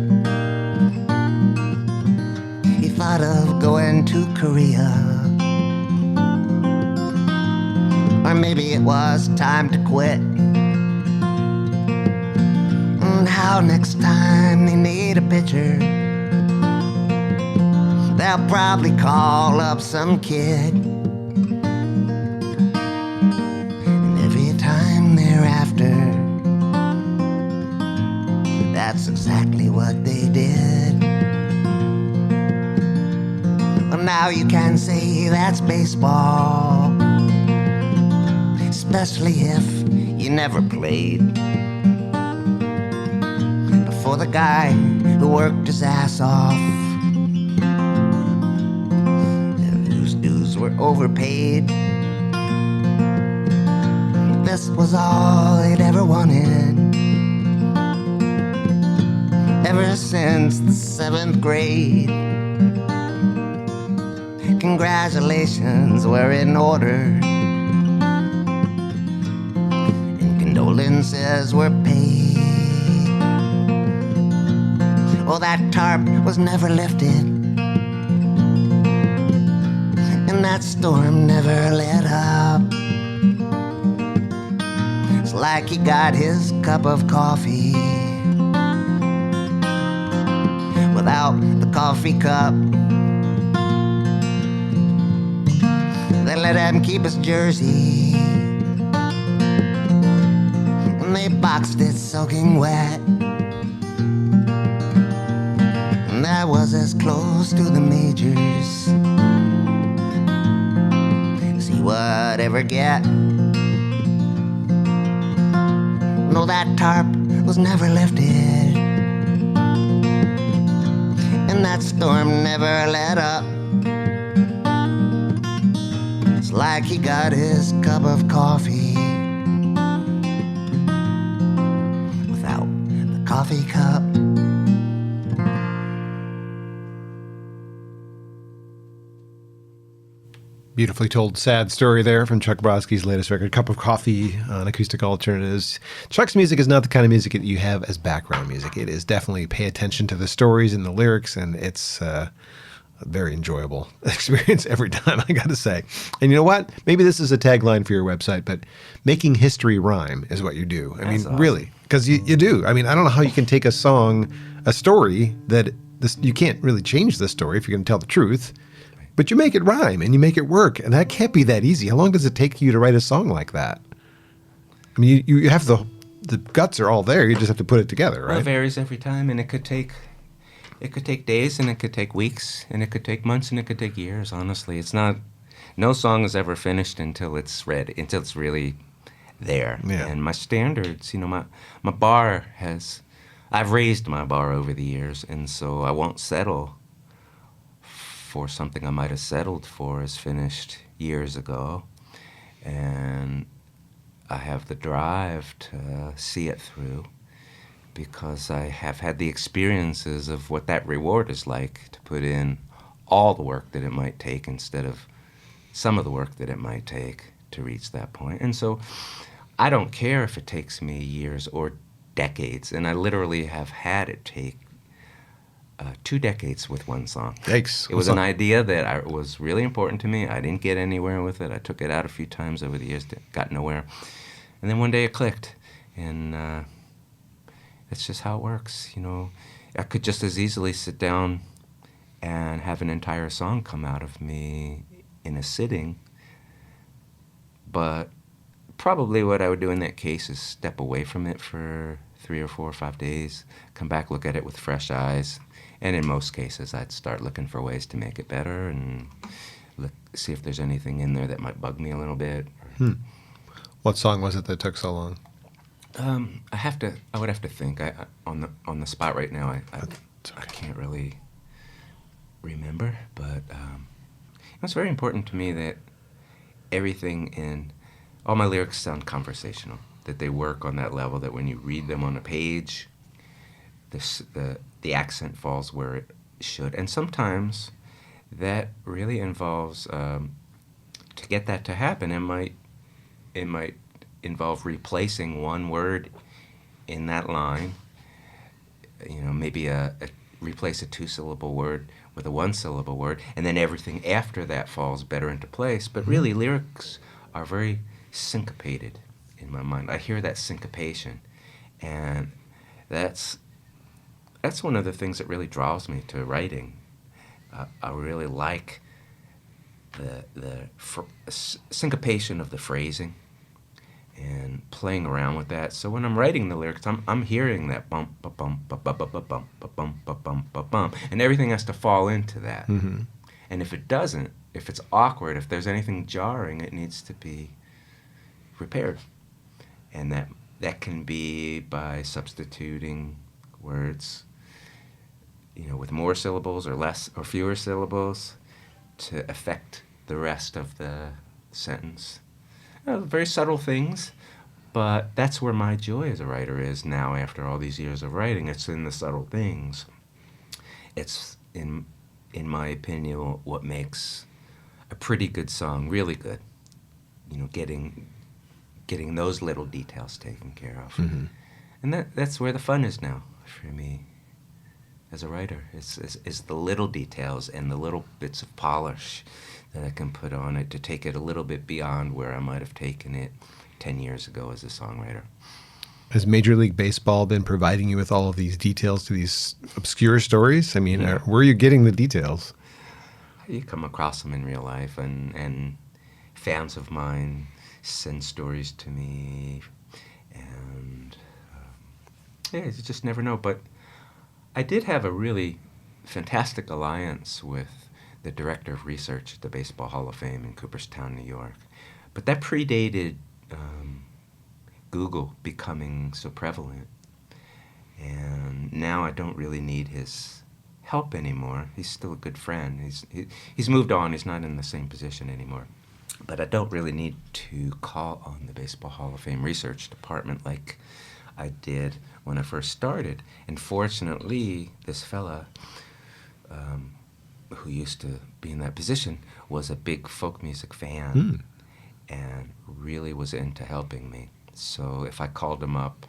He thought of going to Korea, or maybe it was time to quit. And how next time they need a pitcher, they'll probably call up some kid. Thereafter, that's exactly what they did. Well, now you can say that's baseball, especially if you never played. But for the guy who worked his ass off, whose dues were overpaid. This was all they'd ever wanted ever since the 7th grade. Congratulations were in order, and condolences were paid. Oh, that tarp was never lifted, and that storm never let up. It's like he got his cup of coffee without the coffee cup. They let him keep his jersey, and they boxed it soaking wet. And that was as close to the majors as he would ever get. No, that tarp was never lifted, and that storm never let up. It's like he got his cup of coffee without the coffee cup. Beautifully told sad story there from Chuck Brodsky's latest record, Cup of Coffee on Acoustic Alternatives. Chuck's music is not the kind of music that you have as background music. It is definitely pay attention to the stories and the lyrics, and it's a very enjoyable experience every time, I got to say. And you know what? Maybe this is a tagline for your website, but making history rhyme is what you do. I mean, awesome. Really, because you do. I mean, I don't know how you can take a song, a story that you can't really change the story if you're going to tell the truth. But you make it rhyme and you make it work. And that can't be that easy. How long does it take you to write a song like that? I mean, you have the guts are all there. You just have to put it together, right? Well, it varies every time, and it could take days, and it could take weeks, and it could take months, and it could take years. Honestly, it's not. No song is ever finished until it's ready, until it's really there. Yeah. And my standards, my bar has. I've raised my bar over the years, and so I won't settle for something I might have settled for as finished years ago. And I have the drive to see it through because I have had the experiences of what that reward is like, to put in all the work that it might take instead of some of the work that it might take to reach that point. And so I don't care if it takes me years or decades, and I literally have had it take 2 decades with one song. Yikes. It was an idea that was really important to me. I didn't get anywhere with it. I took it out a few times over the years, got nowhere. And then one day it clicked, and that's just how it works. I could just as easily sit down and have an entire song come out of me in a sitting, but probably what I would do in that case is step away from it for 3 or 4 or 5 days, come back, look at it with fresh eyes. And in most cases, I'd start looking for ways to make it better and see if there's anything in there that might bug me a little bit. What song was it that took so long? I would have to think. On the spot right now, I can't really remember. But it's very important to me that everything in all my lyrics sound conversational. That they work on that level. That when you read them on a page, the accent falls where it should. And sometimes that really involves, to get that to happen, it might involve replacing one word in that line. Maybe replace a 2-syllable word with a 1-syllable word, and then everything after that falls better into place. But really, lyrics are very syncopated in my mind. I hear that syncopation, and that's one of the things that really draws me to writing. I really like the syncopation of the phrasing and playing around with that. So when I'm writing the lyrics, I'm hearing that bump, ba bump, ba ba ba ba bump, ba bump, ba bump, ba bump, and everything has to fall into that. Mm-hmm. And if it doesn't, if it's awkward, if there's anything jarring, it needs to be repaired. And that can be by substituting words with more syllables or less or fewer syllables to affect the rest of the sentence. Very subtle things, but that's where my joy as a writer is now after all these years of writing. It's in the subtle things. It's, in my opinion, what makes a pretty good song really good. Getting those little details taken care of. Mm-hmm. And that's where the fun is now for me as a writer. It's the little details and the little bits of polish that I can put on it to take it a little bit beyond where I might have taken it 10 years ago as a songwriter. Has Major League Baseball been providing you with all of these details to these obscure stories? I mean, where are you getting the details? You come across them in real life, and fans of mine send stories to me, and you just never know. But I did have a really fantastic alliance with the director of research at the Baseball Hall of Fame in Cooperstown, New York. But that predated Google becoming so prevalent. And now I don't really need his help anymore. He's still a good friend. He's moved on. He's not in the same position anymore. But I don't really need to call on the Baseball Hall of Fame research department like I did when I first started. And fortunately, this fella who used to be in that position was a big folk music fan and really was into helping me. So if I called him up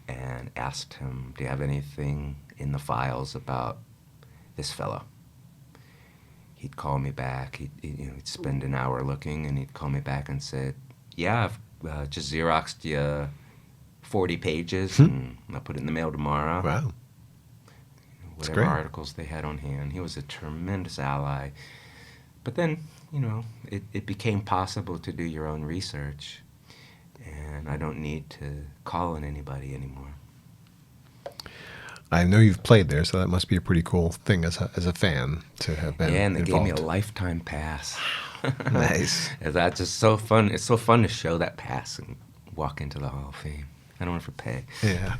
and asked him, do you have anything in the files about this fella? He'd call me back. He'd spend an hour looking, and he'd call me back and said, yeah, I've just Xeroxed you 40 pages, and I'll put it in the mail tomorrow. Wow. Whatever articles they had on hand. He was a tremendous ally. But then, it became possible to do your own research, and I don't need to call on anybody anymore. I know you've played there, so that must be a pretty cool thing as a fan to have been and they involved. gave me a lifetime pass. Nice. That's just so fun. It's so fun to show that pass and walk into the Hall of Fame. I don't have to pay. Yeah.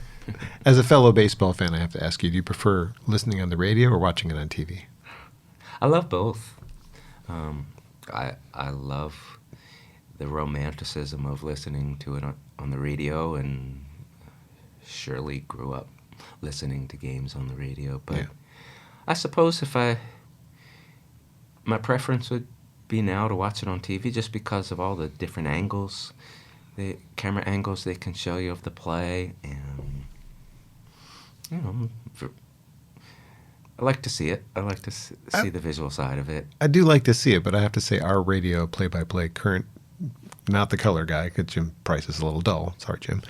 As a fellow baseball fan, I have to ask you, do you prefer listening on the radio or watching it on TV? I love both. I love the romanticism of listening to it on the radio, and surely grew up listening to games on the radio. But I suppose my preference would be now to watch it on TV, just because of all the different angles, the camera angles they can show you of the play, and I like to see it. I like to see the visual side of it. I do like to see it, but I have to say our radio play-by-play current, not the color guy, because Jim Price is a little dull. Sorry, Jim.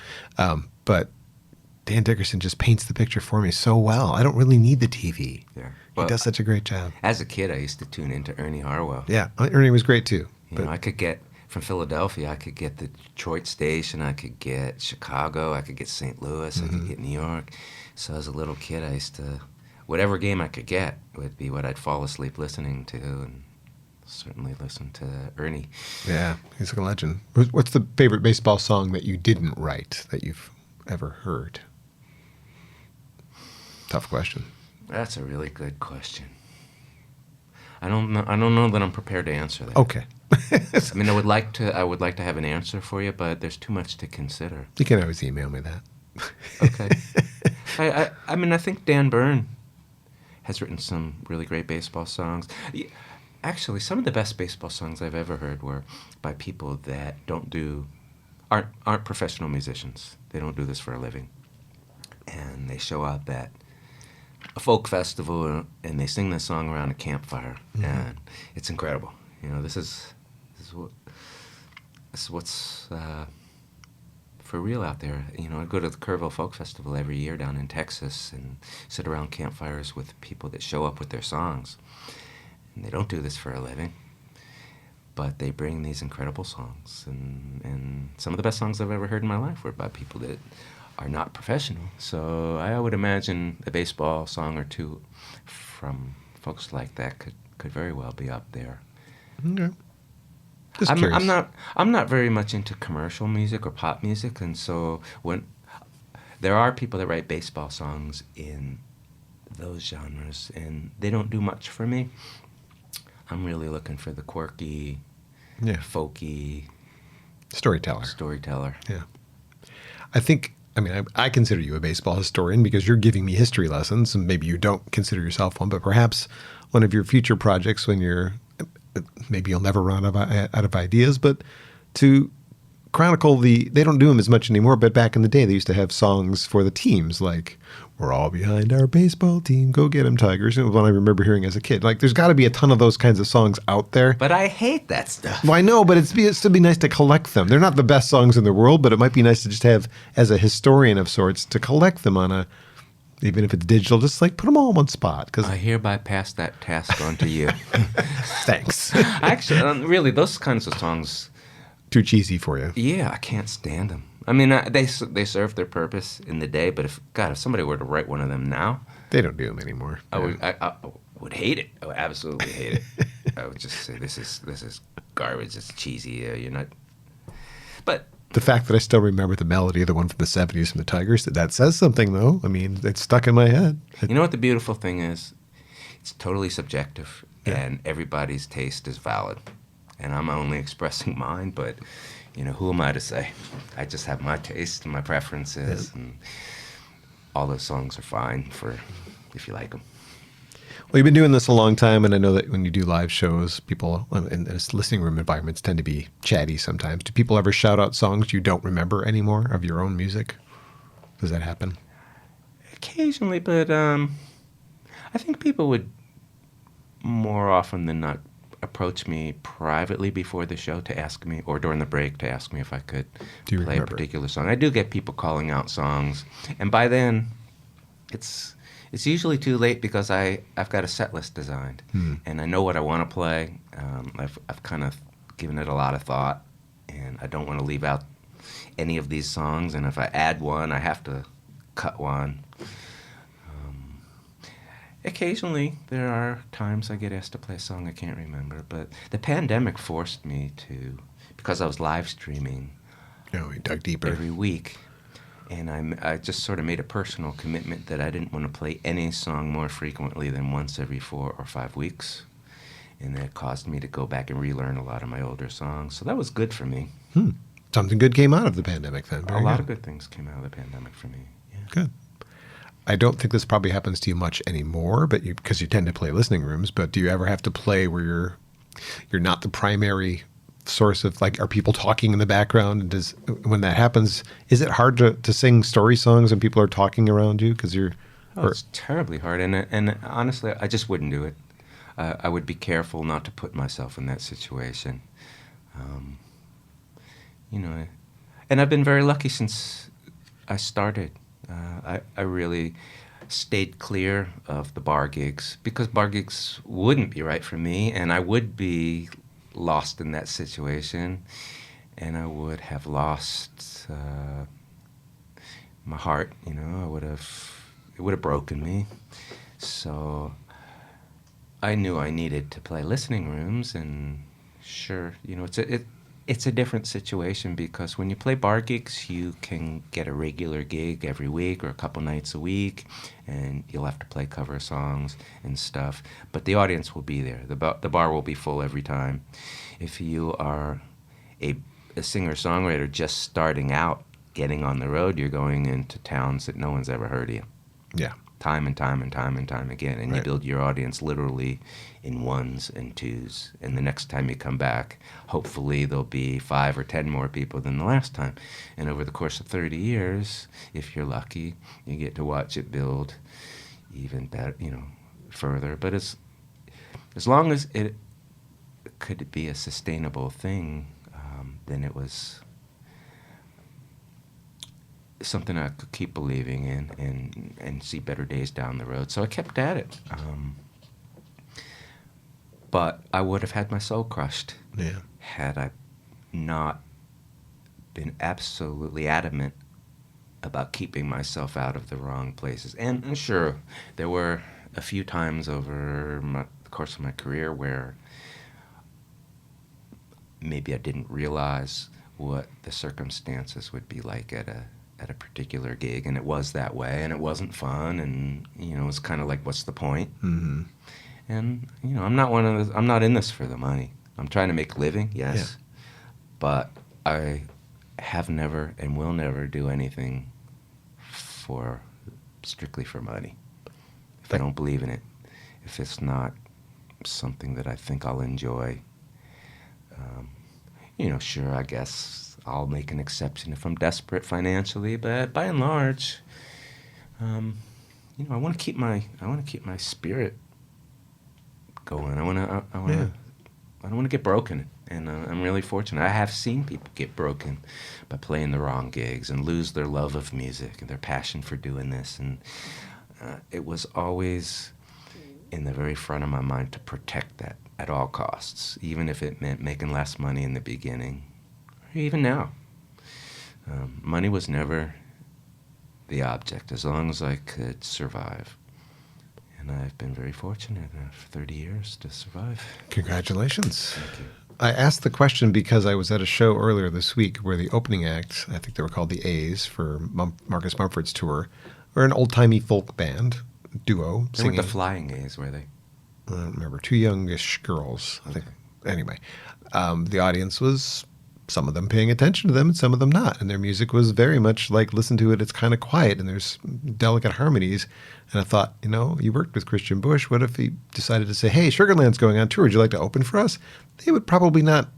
But Dan Dickerson just paints the picture for me so well. I don't really need the TV. Yeah. He does such a great job. As a kid, I used to tune into Ernie Harwell. Yeah, Ernie was great too. I could get, from Philadelphia, I could get the Detroit station, I could get Chicago, I could get St. Louis, I could get New York. So as a little kid, I used to, whatever game I could get would be what I'd fall asleep listening to, and certainly listen to Ernie. Yeah, he's a legend. What's the favorite baseball song that you didn't write that you've ever heard? Tough question. That's a really good question. I don't know that I'm prepared to answer that. Okay. I mean, I would like to have an answer for you, but there's too much to consider. You can always email me that. Okay. I mean, I think Dan Byrne has written some really great baseball songs. Actually, some of the best baseball songs I've ever heard were by people that aren't professional musicians. They don't do this for a living, and they show up at a folk festival and they sing this song around a campfire, and it's incredible. This is what's for real out there. I go to the Kerrville Folk Festival every year down in Texas and sit around campfires with people that show up with their songs. And they don't do this for a living, but they bring these incredible songs. And some of the best songs I've ever heard in my life were by people that are not professional. So I would imagine a baseball song or two from folks like that could very well be up there. Okay. Just curious. I'm not very much into commercial music or pop music, and so when there are people that write baseball songs in those genres, and they don't do much for me. I'm really looking for the quirky, folky storyteller. Yeah. I consider you a baseball historian because you're giving me history lessons, and maybe you don't consider yourself one, but perhaps one of your future projects when maybe you'll never run out of ideas, but to chronicle they don't do them as much anymore, but back in the day they used to have songs for the teams like "We're all behind our baseball team, go get 'em Tigers." It was one I remember hearing as a kid. Like there's got to be a ton of those kinds of songs out there. But I hate that stuff. Well, I know, but it'd still be nice to collect them. They're not the best songs in the world, but it might be nice to just have, as a historian of sorts, to collect them even if it's digital, just like put them all in one spot. I hereby pass that task on to you. Thanks. Actually, really, those kinds of songs. Too cheesy for you. Yeah, I can't stand them. I mean, they serve their purpose in the day, but if somebody were to write one of them now, they don't do them anymore. I would hate it. I would absolutely hate it. I would just say this is garbage. It's cheesy. You're not. But the fact that I still remember the melody of the one from the 70s from the Tigers, that says something, though. I mean, it's stuck in my head. You know what the beautiful thing is? It's totally subjective, and everybody's taste is valid. And I'm only expressing mine, but, who am I to say? I just have my taste and my preferences, and all those songs are fine if you like them. Well, you've been doing this a long time, and I know that when you do live shows, people in listening room environments tend to be chatty sometimes. Do people ever shout out songs you don't remember anymore of your own music? Does that happen? Occasionally, but I think people would more often than not approach me privately before the show to ask me, or during the break to ask me if I could play a particular song. I do get people calling out songs, and by then it's usually too late because I've got a set list designed, and I know what I want to play. I've kind of given it a lot of thought, and I don't want to leave out any of these songs, and if I add one, I have to cut one. Occasionally, there are times I get asked to play a song I can't remember, but the pandemic forced me to, because I was live streaming you dug deeper every week, and I just sort of made a personal commitment that I didn't want to play any song more frequently than once every 4 or 5 weeks, and that caused me to go back and relearn a lot of my older songs, so that was good for me. Something good came out of the pandemic then. A lot of good things came out of the pandemic for me. Yeah. Good. I don't think this probably happens to you much anymore, but because you tend to play listening rooms. But do you ever have to play where you're not the primary source of, like, are people talking in the background? And when that happens, is it hard to sing story songs when people are talking around you? Because it's terribly hard, and honestly, I just wouldn't do it. I would be careful not to put myself in that situation. And I've been very lucky since I started. I really stayed clear of the bar gigs because bar gigs wouldn't be right for me, and I would be lost in that situation, and I would have lost my heart. It would have broken me. So I knew I needed to play listening rooms, and sure, it's a different situation because when you play bar gigs, you can get a regular gig every week or a couple nights a week, and you'll have to play cover songs and stuff. But the audience will be there. The bar will be full every time. If you are a singer-songwriter just starting out, getting on the road, you're going into towns that no one's ever heard of you. Yeah. Time and time and time and time again. And you build your audience literally in ones and twos. And the next time you come back, hopefully there'll be 5 or 10 more people than the last time. And over the course of 30 years, if you're lucky, you get to watch it build even better, further. But as long as it could be a sustainable thing, then it was something I could keep believing in and see better days down the road. So I kept at it. But I would have had my soul crushed had I not been absolutely adamant about keeping myself out of the wrong places. And sure, there were a few times over the course of my career where maybe I didn't realize what the circumstances would be like at a at a particular gig, and it was that way, and it wasn't fun, and it was kind of like, what's the point? Mm-hmm. And I'm not in this for the money. I'm trying to make a living, yes, but I have never and will never do anything strictly for money. If I don't believe in it, if it's not something that I think I'll enjoy, sure, I guess I'll make an exception if I'm desperate financially. But by and large, I want to keep my spirit going. I don't want to get broken. And I'm really fortunate. I have seen people get broken by playing the wrong gigs and lose their love of music and their passion for doing this. And it was always in the very front of my mind to protect that at all costs, even if it meant making less money in the beginning, or even now. Money was never the object, as long as I could survive. And I've been very fortunate for 30 years to survive. Congratulations. Thank you. I asked the question because I was at a show earlier this week where the opening act, I think they were called the A's for Marcus Mumford's tour, were an old-timey folk band, duo. They weren't the Flying A's, were they? I don't remember. Two youngish girls, I think. Anyway, the audience was, some of them paying attention to them and some of them not. And their music was very much like, listen to it, it's kind of quiet and there's delicate harmonies. And I thought, you worked with Christian Bush. What if he decided to say, hey, Sugarland's going on tour. Would you like to open for us? They would probably not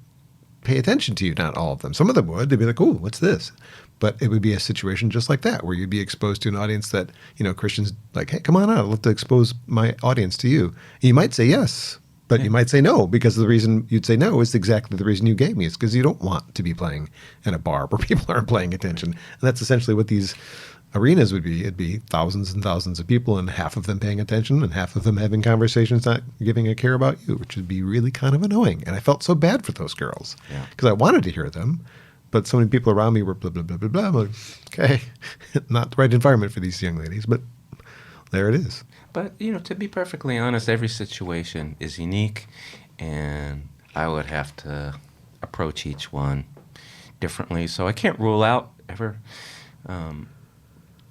pay attention to you, not all of them. Some of them would. They'd be like, ooh, what's this? But it would be a situation just like that, where you'd be exposed to an audience that, Christians like, hey, come on out. I'd love to expose my audience to you. And you might say yes, but you might say no, because the reason you'd say no is exactly the reason you gave me. It's because you don't want to be playing in a bar where people aren't paying attention. And that's essentially what these arenas would be. It'd be thousands and thousands of people and half of them paying attention and half of them having conversations, not giving a care about you, which would be really kind of annoying. And I felt so bad for those girls because I wanted to hear them, but so many people around me were blah, blah, blah, blah, blah. I'm like, okay, not the right environment for these young ladies, but there it is. But, to be perfectly honest, every situation is unique, and I would have to approach each one differently. So I can't rule out ever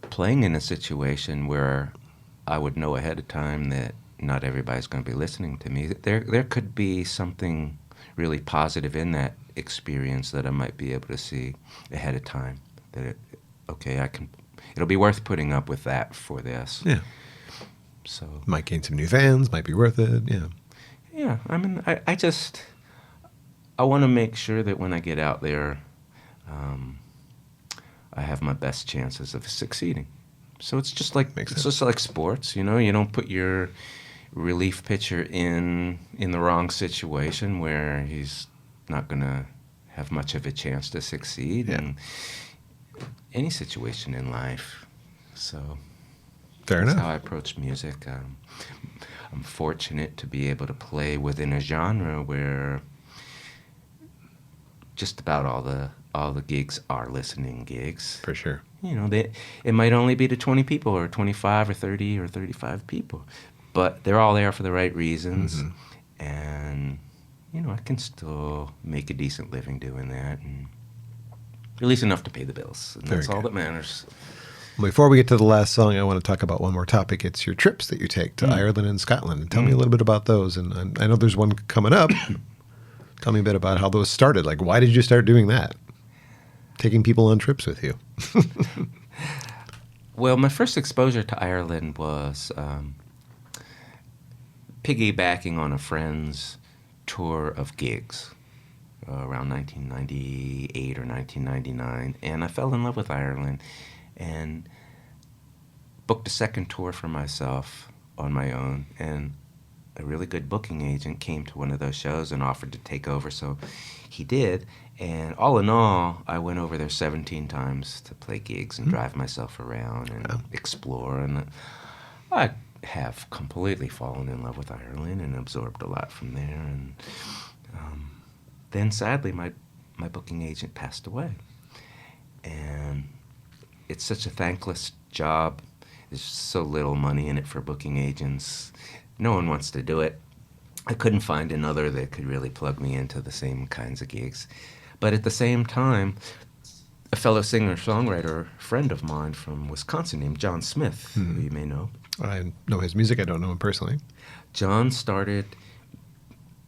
playing in a situation where I would know ahead of time that not everybody's going to be listening to me. There could be something really positive in that experience that I might be able to see ahead of time. It'll be worth putting up with that for this. Yeah. So might gain some new fans, might be worth it. Yeah. Yeah. I mean, I want to make sure that when I get out there, I have my best chances of succeeding. So it's just like sports, You don't put your relief pitcher in the wrong situation where he's not going to have much of a chance to succeed in any situation in life. So fair enough. That's how I approach music. I'm fortunate to be able to play within a genre where just about all the gigs are listening gigs. For sure. It might only be to 20 people or 25 or 30 or 35 people, but they're all there for the right reasons. Mm-hmm. And, I can still make a decent living doing that, and at least enough to pay the bills. And that's all that matters. Before we get to the last song, I want to talk about one more topic. It's your trips that you take to Ireland and Scotland. And tell me a little bit about those. And I know there's one coming up. Tell me a bit about how those started. Like, why did you start doing that? Taking people on trips with you. Well, my first exposure to Ireland was piggybacking on a friend's tour of gigs around 1998 or 1999. And I fell in love with Ireland and booked a second tour for myself on my own. And a really good booking agent came to one of those shows and offered to take over, so he did. And all in all, I went over there 17 times to play gigs and drive myself around and explore. And I have completely fallen in love with Ireland and absorbed a lot from there. And then sadly, my booking agent passed away. And it's such a thankless job. There's so little money in it for booking agents. No one wants to do it. I couldn't find another that could really plug me into the same kinds of gigs. But at the same time, a fellow singer-songwriter friend of mine from Wisconsin named John Smith, who you may know. I know his music. I don't know him personally. John started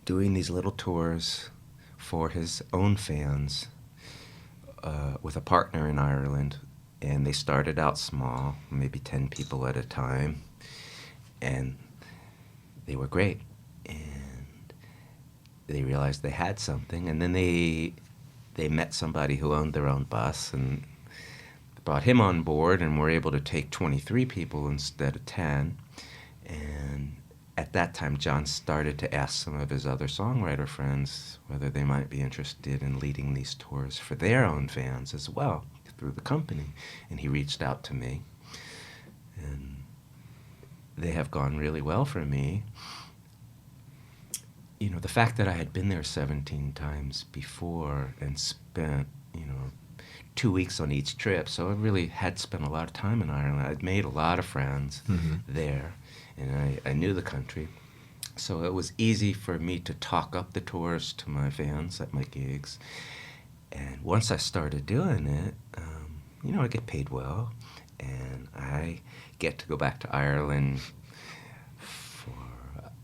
doing these little tours for his own fans with a partner in Ireland. And they started out small, maybe 10 people at a time. And they were great. And they realized they had something. And then they met somebody who owned their own bus and brought him on board, and were able to take 23 people instead of 10. And at that time, John started to ask some of his other songwriter friends whether they might be interested in leading these tours for their own fans as well through the company. And he reached out to me. And they have gone really well for me. You know, the fact that I had been there 17 times before and spent, 2 weeks on each trip, so I really had spent a lot of time in Ireland. I'd made a lot of friends there, and I knew the country. So it was easy for me to talk up the tours to my fans at my gigs. And once I started doing it, I get paid well, and I get to go back to Ireland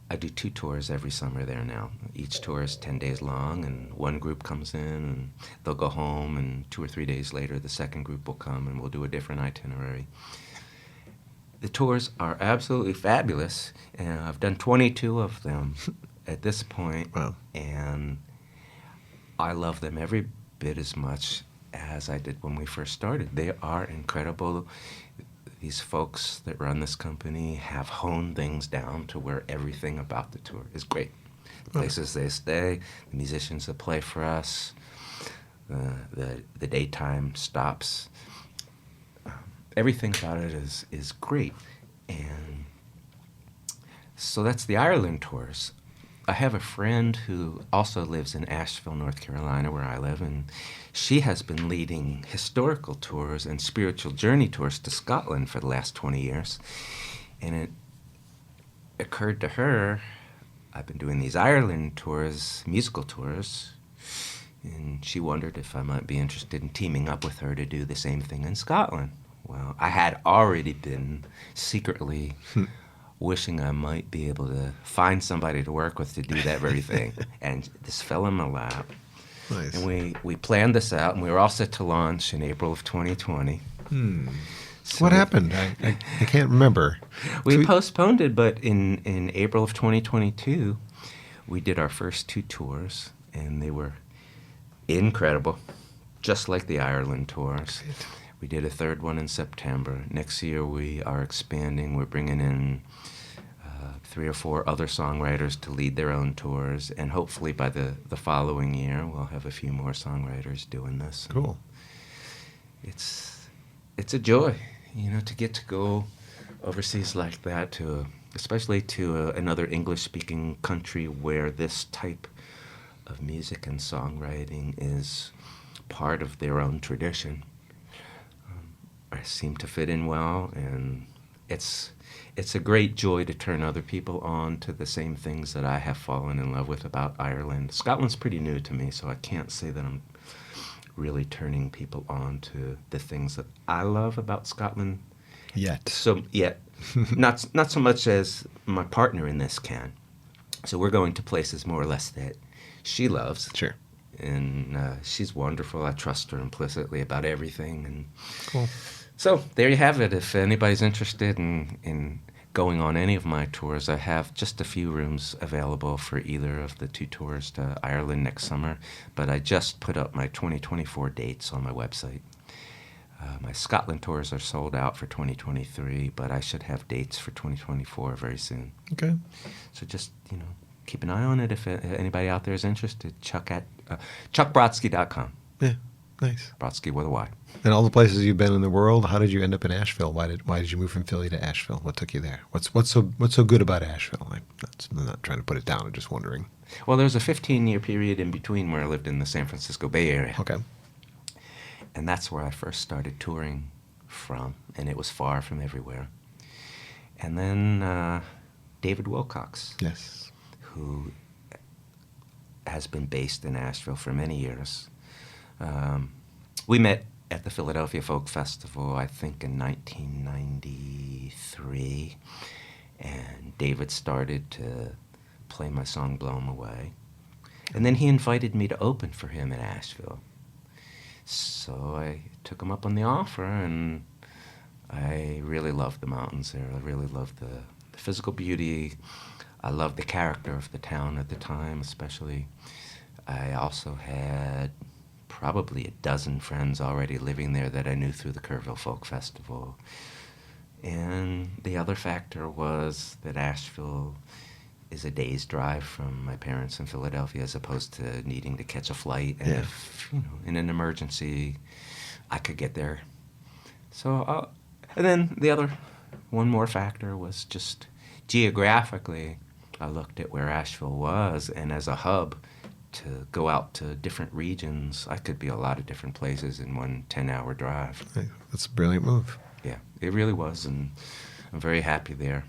I do 2 tours every summer there now. Each tour is 10 days long, and one group comes in, and they'll go home, and 2 or 3 days later, the second group will come, and we'll do a different itinerary. The tours are absolutely fabulous, and I've done 22 of them at this point. Wow. And I love them every bit as much as I did when we first started. They are incredible. These folks that run this company have honed things down to where everything about the tour is great. The places they stay, the musicians that play for us, the daytime stops. Everything about it is great. And so that's the Ireland tours. I have a friend who also lives in Asheville, North Carolina, where I live, and she has been leading historical tours and spiritual journey tours to Scotland for the last 20 years. And it occurred to her, I've been doing these Ireland tours, musical tours, and she wondered if I might be interested in teaming up with her to do the same thing in Scotland. Well, I had already been secretly wishing I might be able to find somebody to work with to do that very thing. And this fell in my lap. Nice. And we planned this out, and we were all set to launch in April of 2020. So What happened? I can't remember. we postponed it, but in April of 2022, we did our first 2 tours, and they were incredible, just like the Ireland tours. Great. We did a 3rd one in September. Next year, we are expanding. We're bringing in 3 or 4 other songwriters to lead their own tours, and hopefully by the following year, we'll have a few more songwriters doing this. Cool. It's a joy, to get to go overseas like that, especially to another English-speaking country where this type of music and songwriting is part of their own tradition. I seem to fit in well, and it's a great joy to turn other people on to the same things that I have fallen in love with about Ireland. Scotland's pretty new to me, so I can't say that I'm really turning people on to the things that I love about Scotland. Not so much as my partner in this can. So we're going to places more or less that she loves. Sure. And she's wonderful. I trust her implicitly about everything. And Cool. so there you have it. If anybody's interested in going on any of my tours, I have just a few rooms available for either of the 2 tours to Ireland next summer. But I just put up my 2024 dates on my website. My Scotland tours are sold out for 2023, but I should have dates for 2024 very soon. Okay. So just, keep an eye on it if anybody out there is interested. ChuckBrodsky.com. Yeah. Nice. Brodsky with a Y. And all the places you've been in the world, how did you end up in Asheville? Why did you move from Philly to Asheville? What took you there? What's so good about Asheville? I'm not trying to put it down. I'm just wondering. Well, there was a 15-year period in between where I lived in the San Francisco Bay Area. Okay. And that's where I first started touring from, and it was far from everywhere. And then David Wilcox, Yes. who has been based in Asheville for many years. We met at the Philadelphia Folk Festival, I think in 1993, and David started to play my song Blow 'Em Away. And then he invited me to open for him in Asheville. So I took him up on the offer, and I really loved the mountains there. I really loved the physical beauty. I loved the character of the town at the time, especially. I also had probably a dozen friends already living there that I knew through the Kerrville Folk Festival. And the other factor was that Asheville is a day's drive from my parents in Philadelphia, as opposed to needing to catch a flight. And if, in an emergency, I could get there. So, and then one more factor was just geographically, I looked at where Asheville was, and as a hub to go out to different regions, I could be a lot of different places in one 10-hour drive. That's a brilliant move. Yeah, it really was, and I'm very happy there.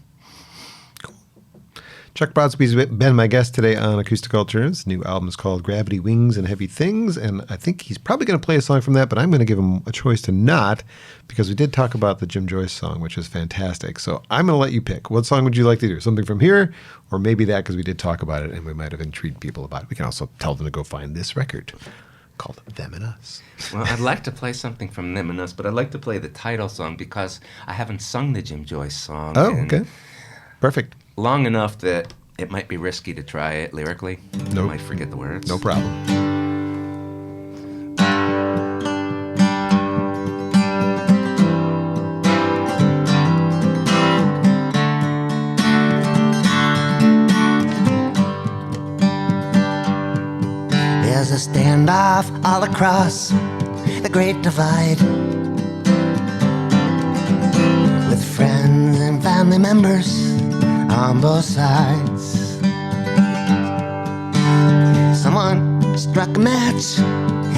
Chuck Brodsky's been my guest today on Acoustic Alternatives. New album is called Gravity, Wings, and Heavy Things, and I think he's probably going to play a song from that, but I'm going to give him a choice to not, because we did talk about the Jim Joyce song, which is fantastic. So I'm going to let you pick. What song would you like to do? Something from here, or maybe that, because we did talk about it, and we might have intrigued people about it. We can also tell them to go find this record called Them and Us. Well, I'd like to play something from Them and Us, but I'd like to play the title song because I haven't sung the Jim Joyce song. Oh, okay. Perfect. Long enough that it might be risky to try it lyrically. Nope. I might forget the words. No problem. There's a standoff all across the Great Divide, with friends and family members on both sides. Someone struck a match,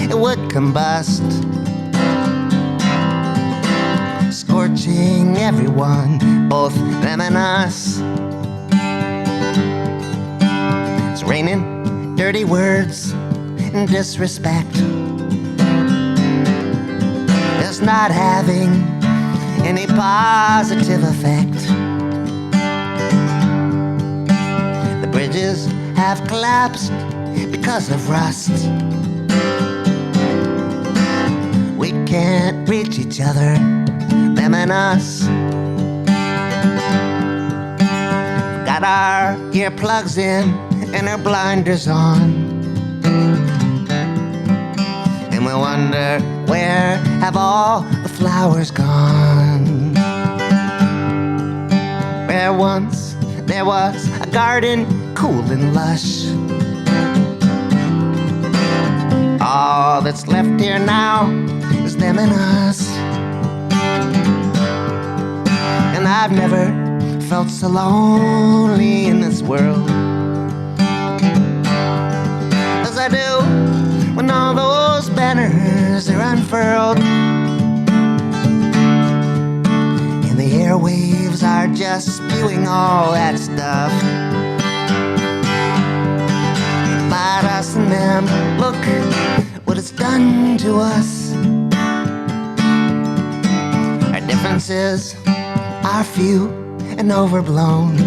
it would combust, scorching everyone, both them and us. It's raining dirty words and disrespect. It's not having any positive effect. The bridges have collapsed because of rust. We can't reach each other, them and us. Got our earplugs in and our blinders on, and we wonder, where have all the flowers gone? Where once there was a garden cool and lush, all that's left here now is them and us. And I've never felt so lonely in this world as I do when all those banners are unfurled, and the airwaves are just spewing all that stuff about us and them. Look what it's done to us. Our differences are few and overblown,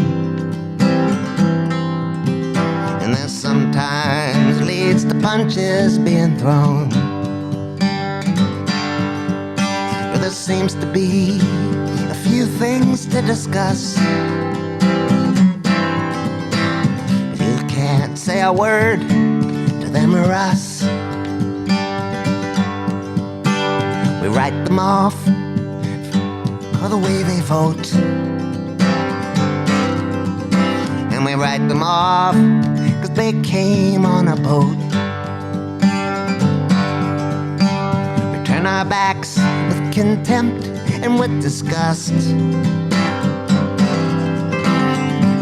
and this sometimes leads to punches being thrown. But there seems to be a few things to discuss, but you can't say a word to them or us. We write them off for the way they vote, and we write them off 'cause they came on a boat. We turn our backs with contempt and with disgust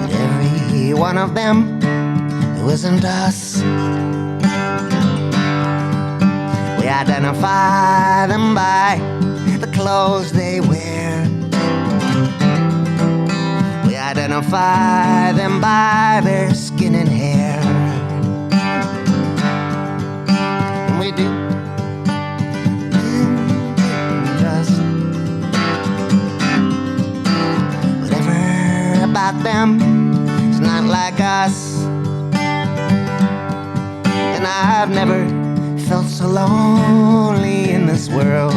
at every one of them who isn't us. We identify them by the clothes they wear. We identify them by their skin and hair. And we do them is not like us. And I've never felt so lonely in this world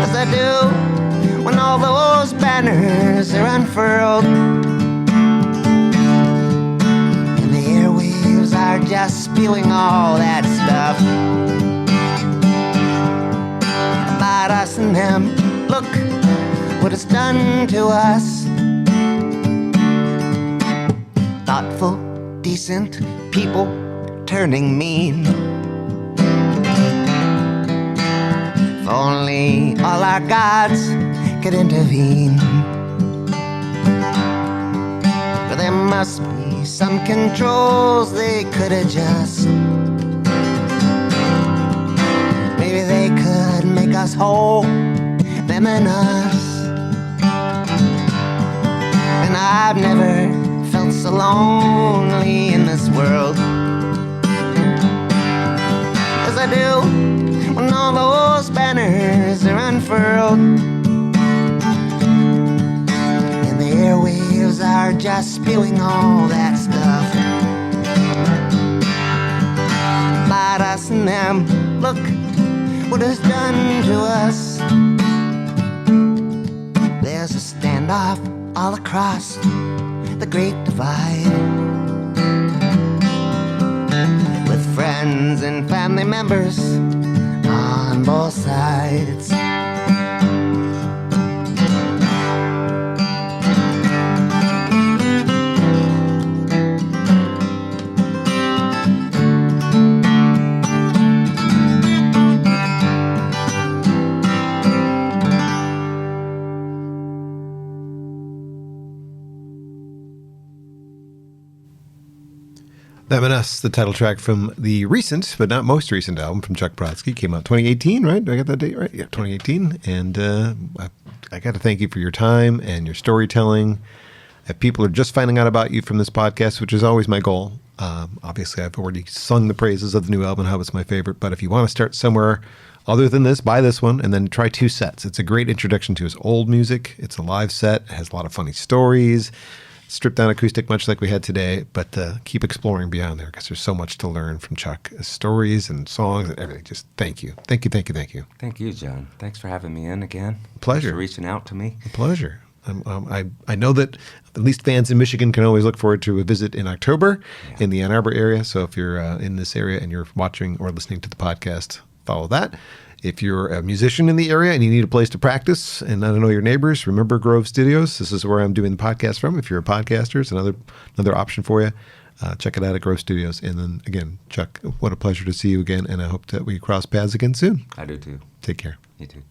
as I do when all those banners are unfurled and the airwaves are just spewing all that stuff about us and them. Look what it's done to us. Thoughtful, decent people turning mean. If only all our gods could intervene. But there must be some controls they could adjust. Maybe they could make us whole, them and us. And I've never felt so lonely in this world as I do when all those banners are unfurled and the airwaves are just spewing all that stuff about us and them. Look what it's done to us. There's a standoff all across the Great Divide, with friends and family members on both sides. Them and Us, the title track from the recent, but not most recent album from Chuck Brodsky, came out 2018, right? Do I got that date right? Yeah, 2018. And I got to thank you for your time and your storytelling. If people are just finding out about you from this podcast, which is always my goal, obviously I've already sung the praises of the new album, how it's my favorite. But if you want to start somewhere other than this, buy this one and then try 2 sets. It's a great introduction to his old music. It's a live set. It has a lot of funny stories. Stripped down acoustic, much like we had today, but keep exploring beyond there because there's so much to learn from Chuck. Stories and songs and everything. Just thank you. Thank you, thank you, thank you. Thank you, John. Thanks for having me in again. Pleasure. Thanks for reaching out to me. A pleasure. I know that at least fans in Michigan can always look forward to a visit in October in the Ann Arbor area. So if you're in this area and you're watching or listening to the podcast, follow that. If you're a musician in the area and you need a place to practice and not to know your neighbors, remember Grove Studios. This is where I'm doing the podcast from. If you're a podcaster, it's another option for you. Check it out at Grove Studios. And then again, Chuck, what a pleasure to see you again. And I hope that we cross paths again soon. I do too. Take care. You too.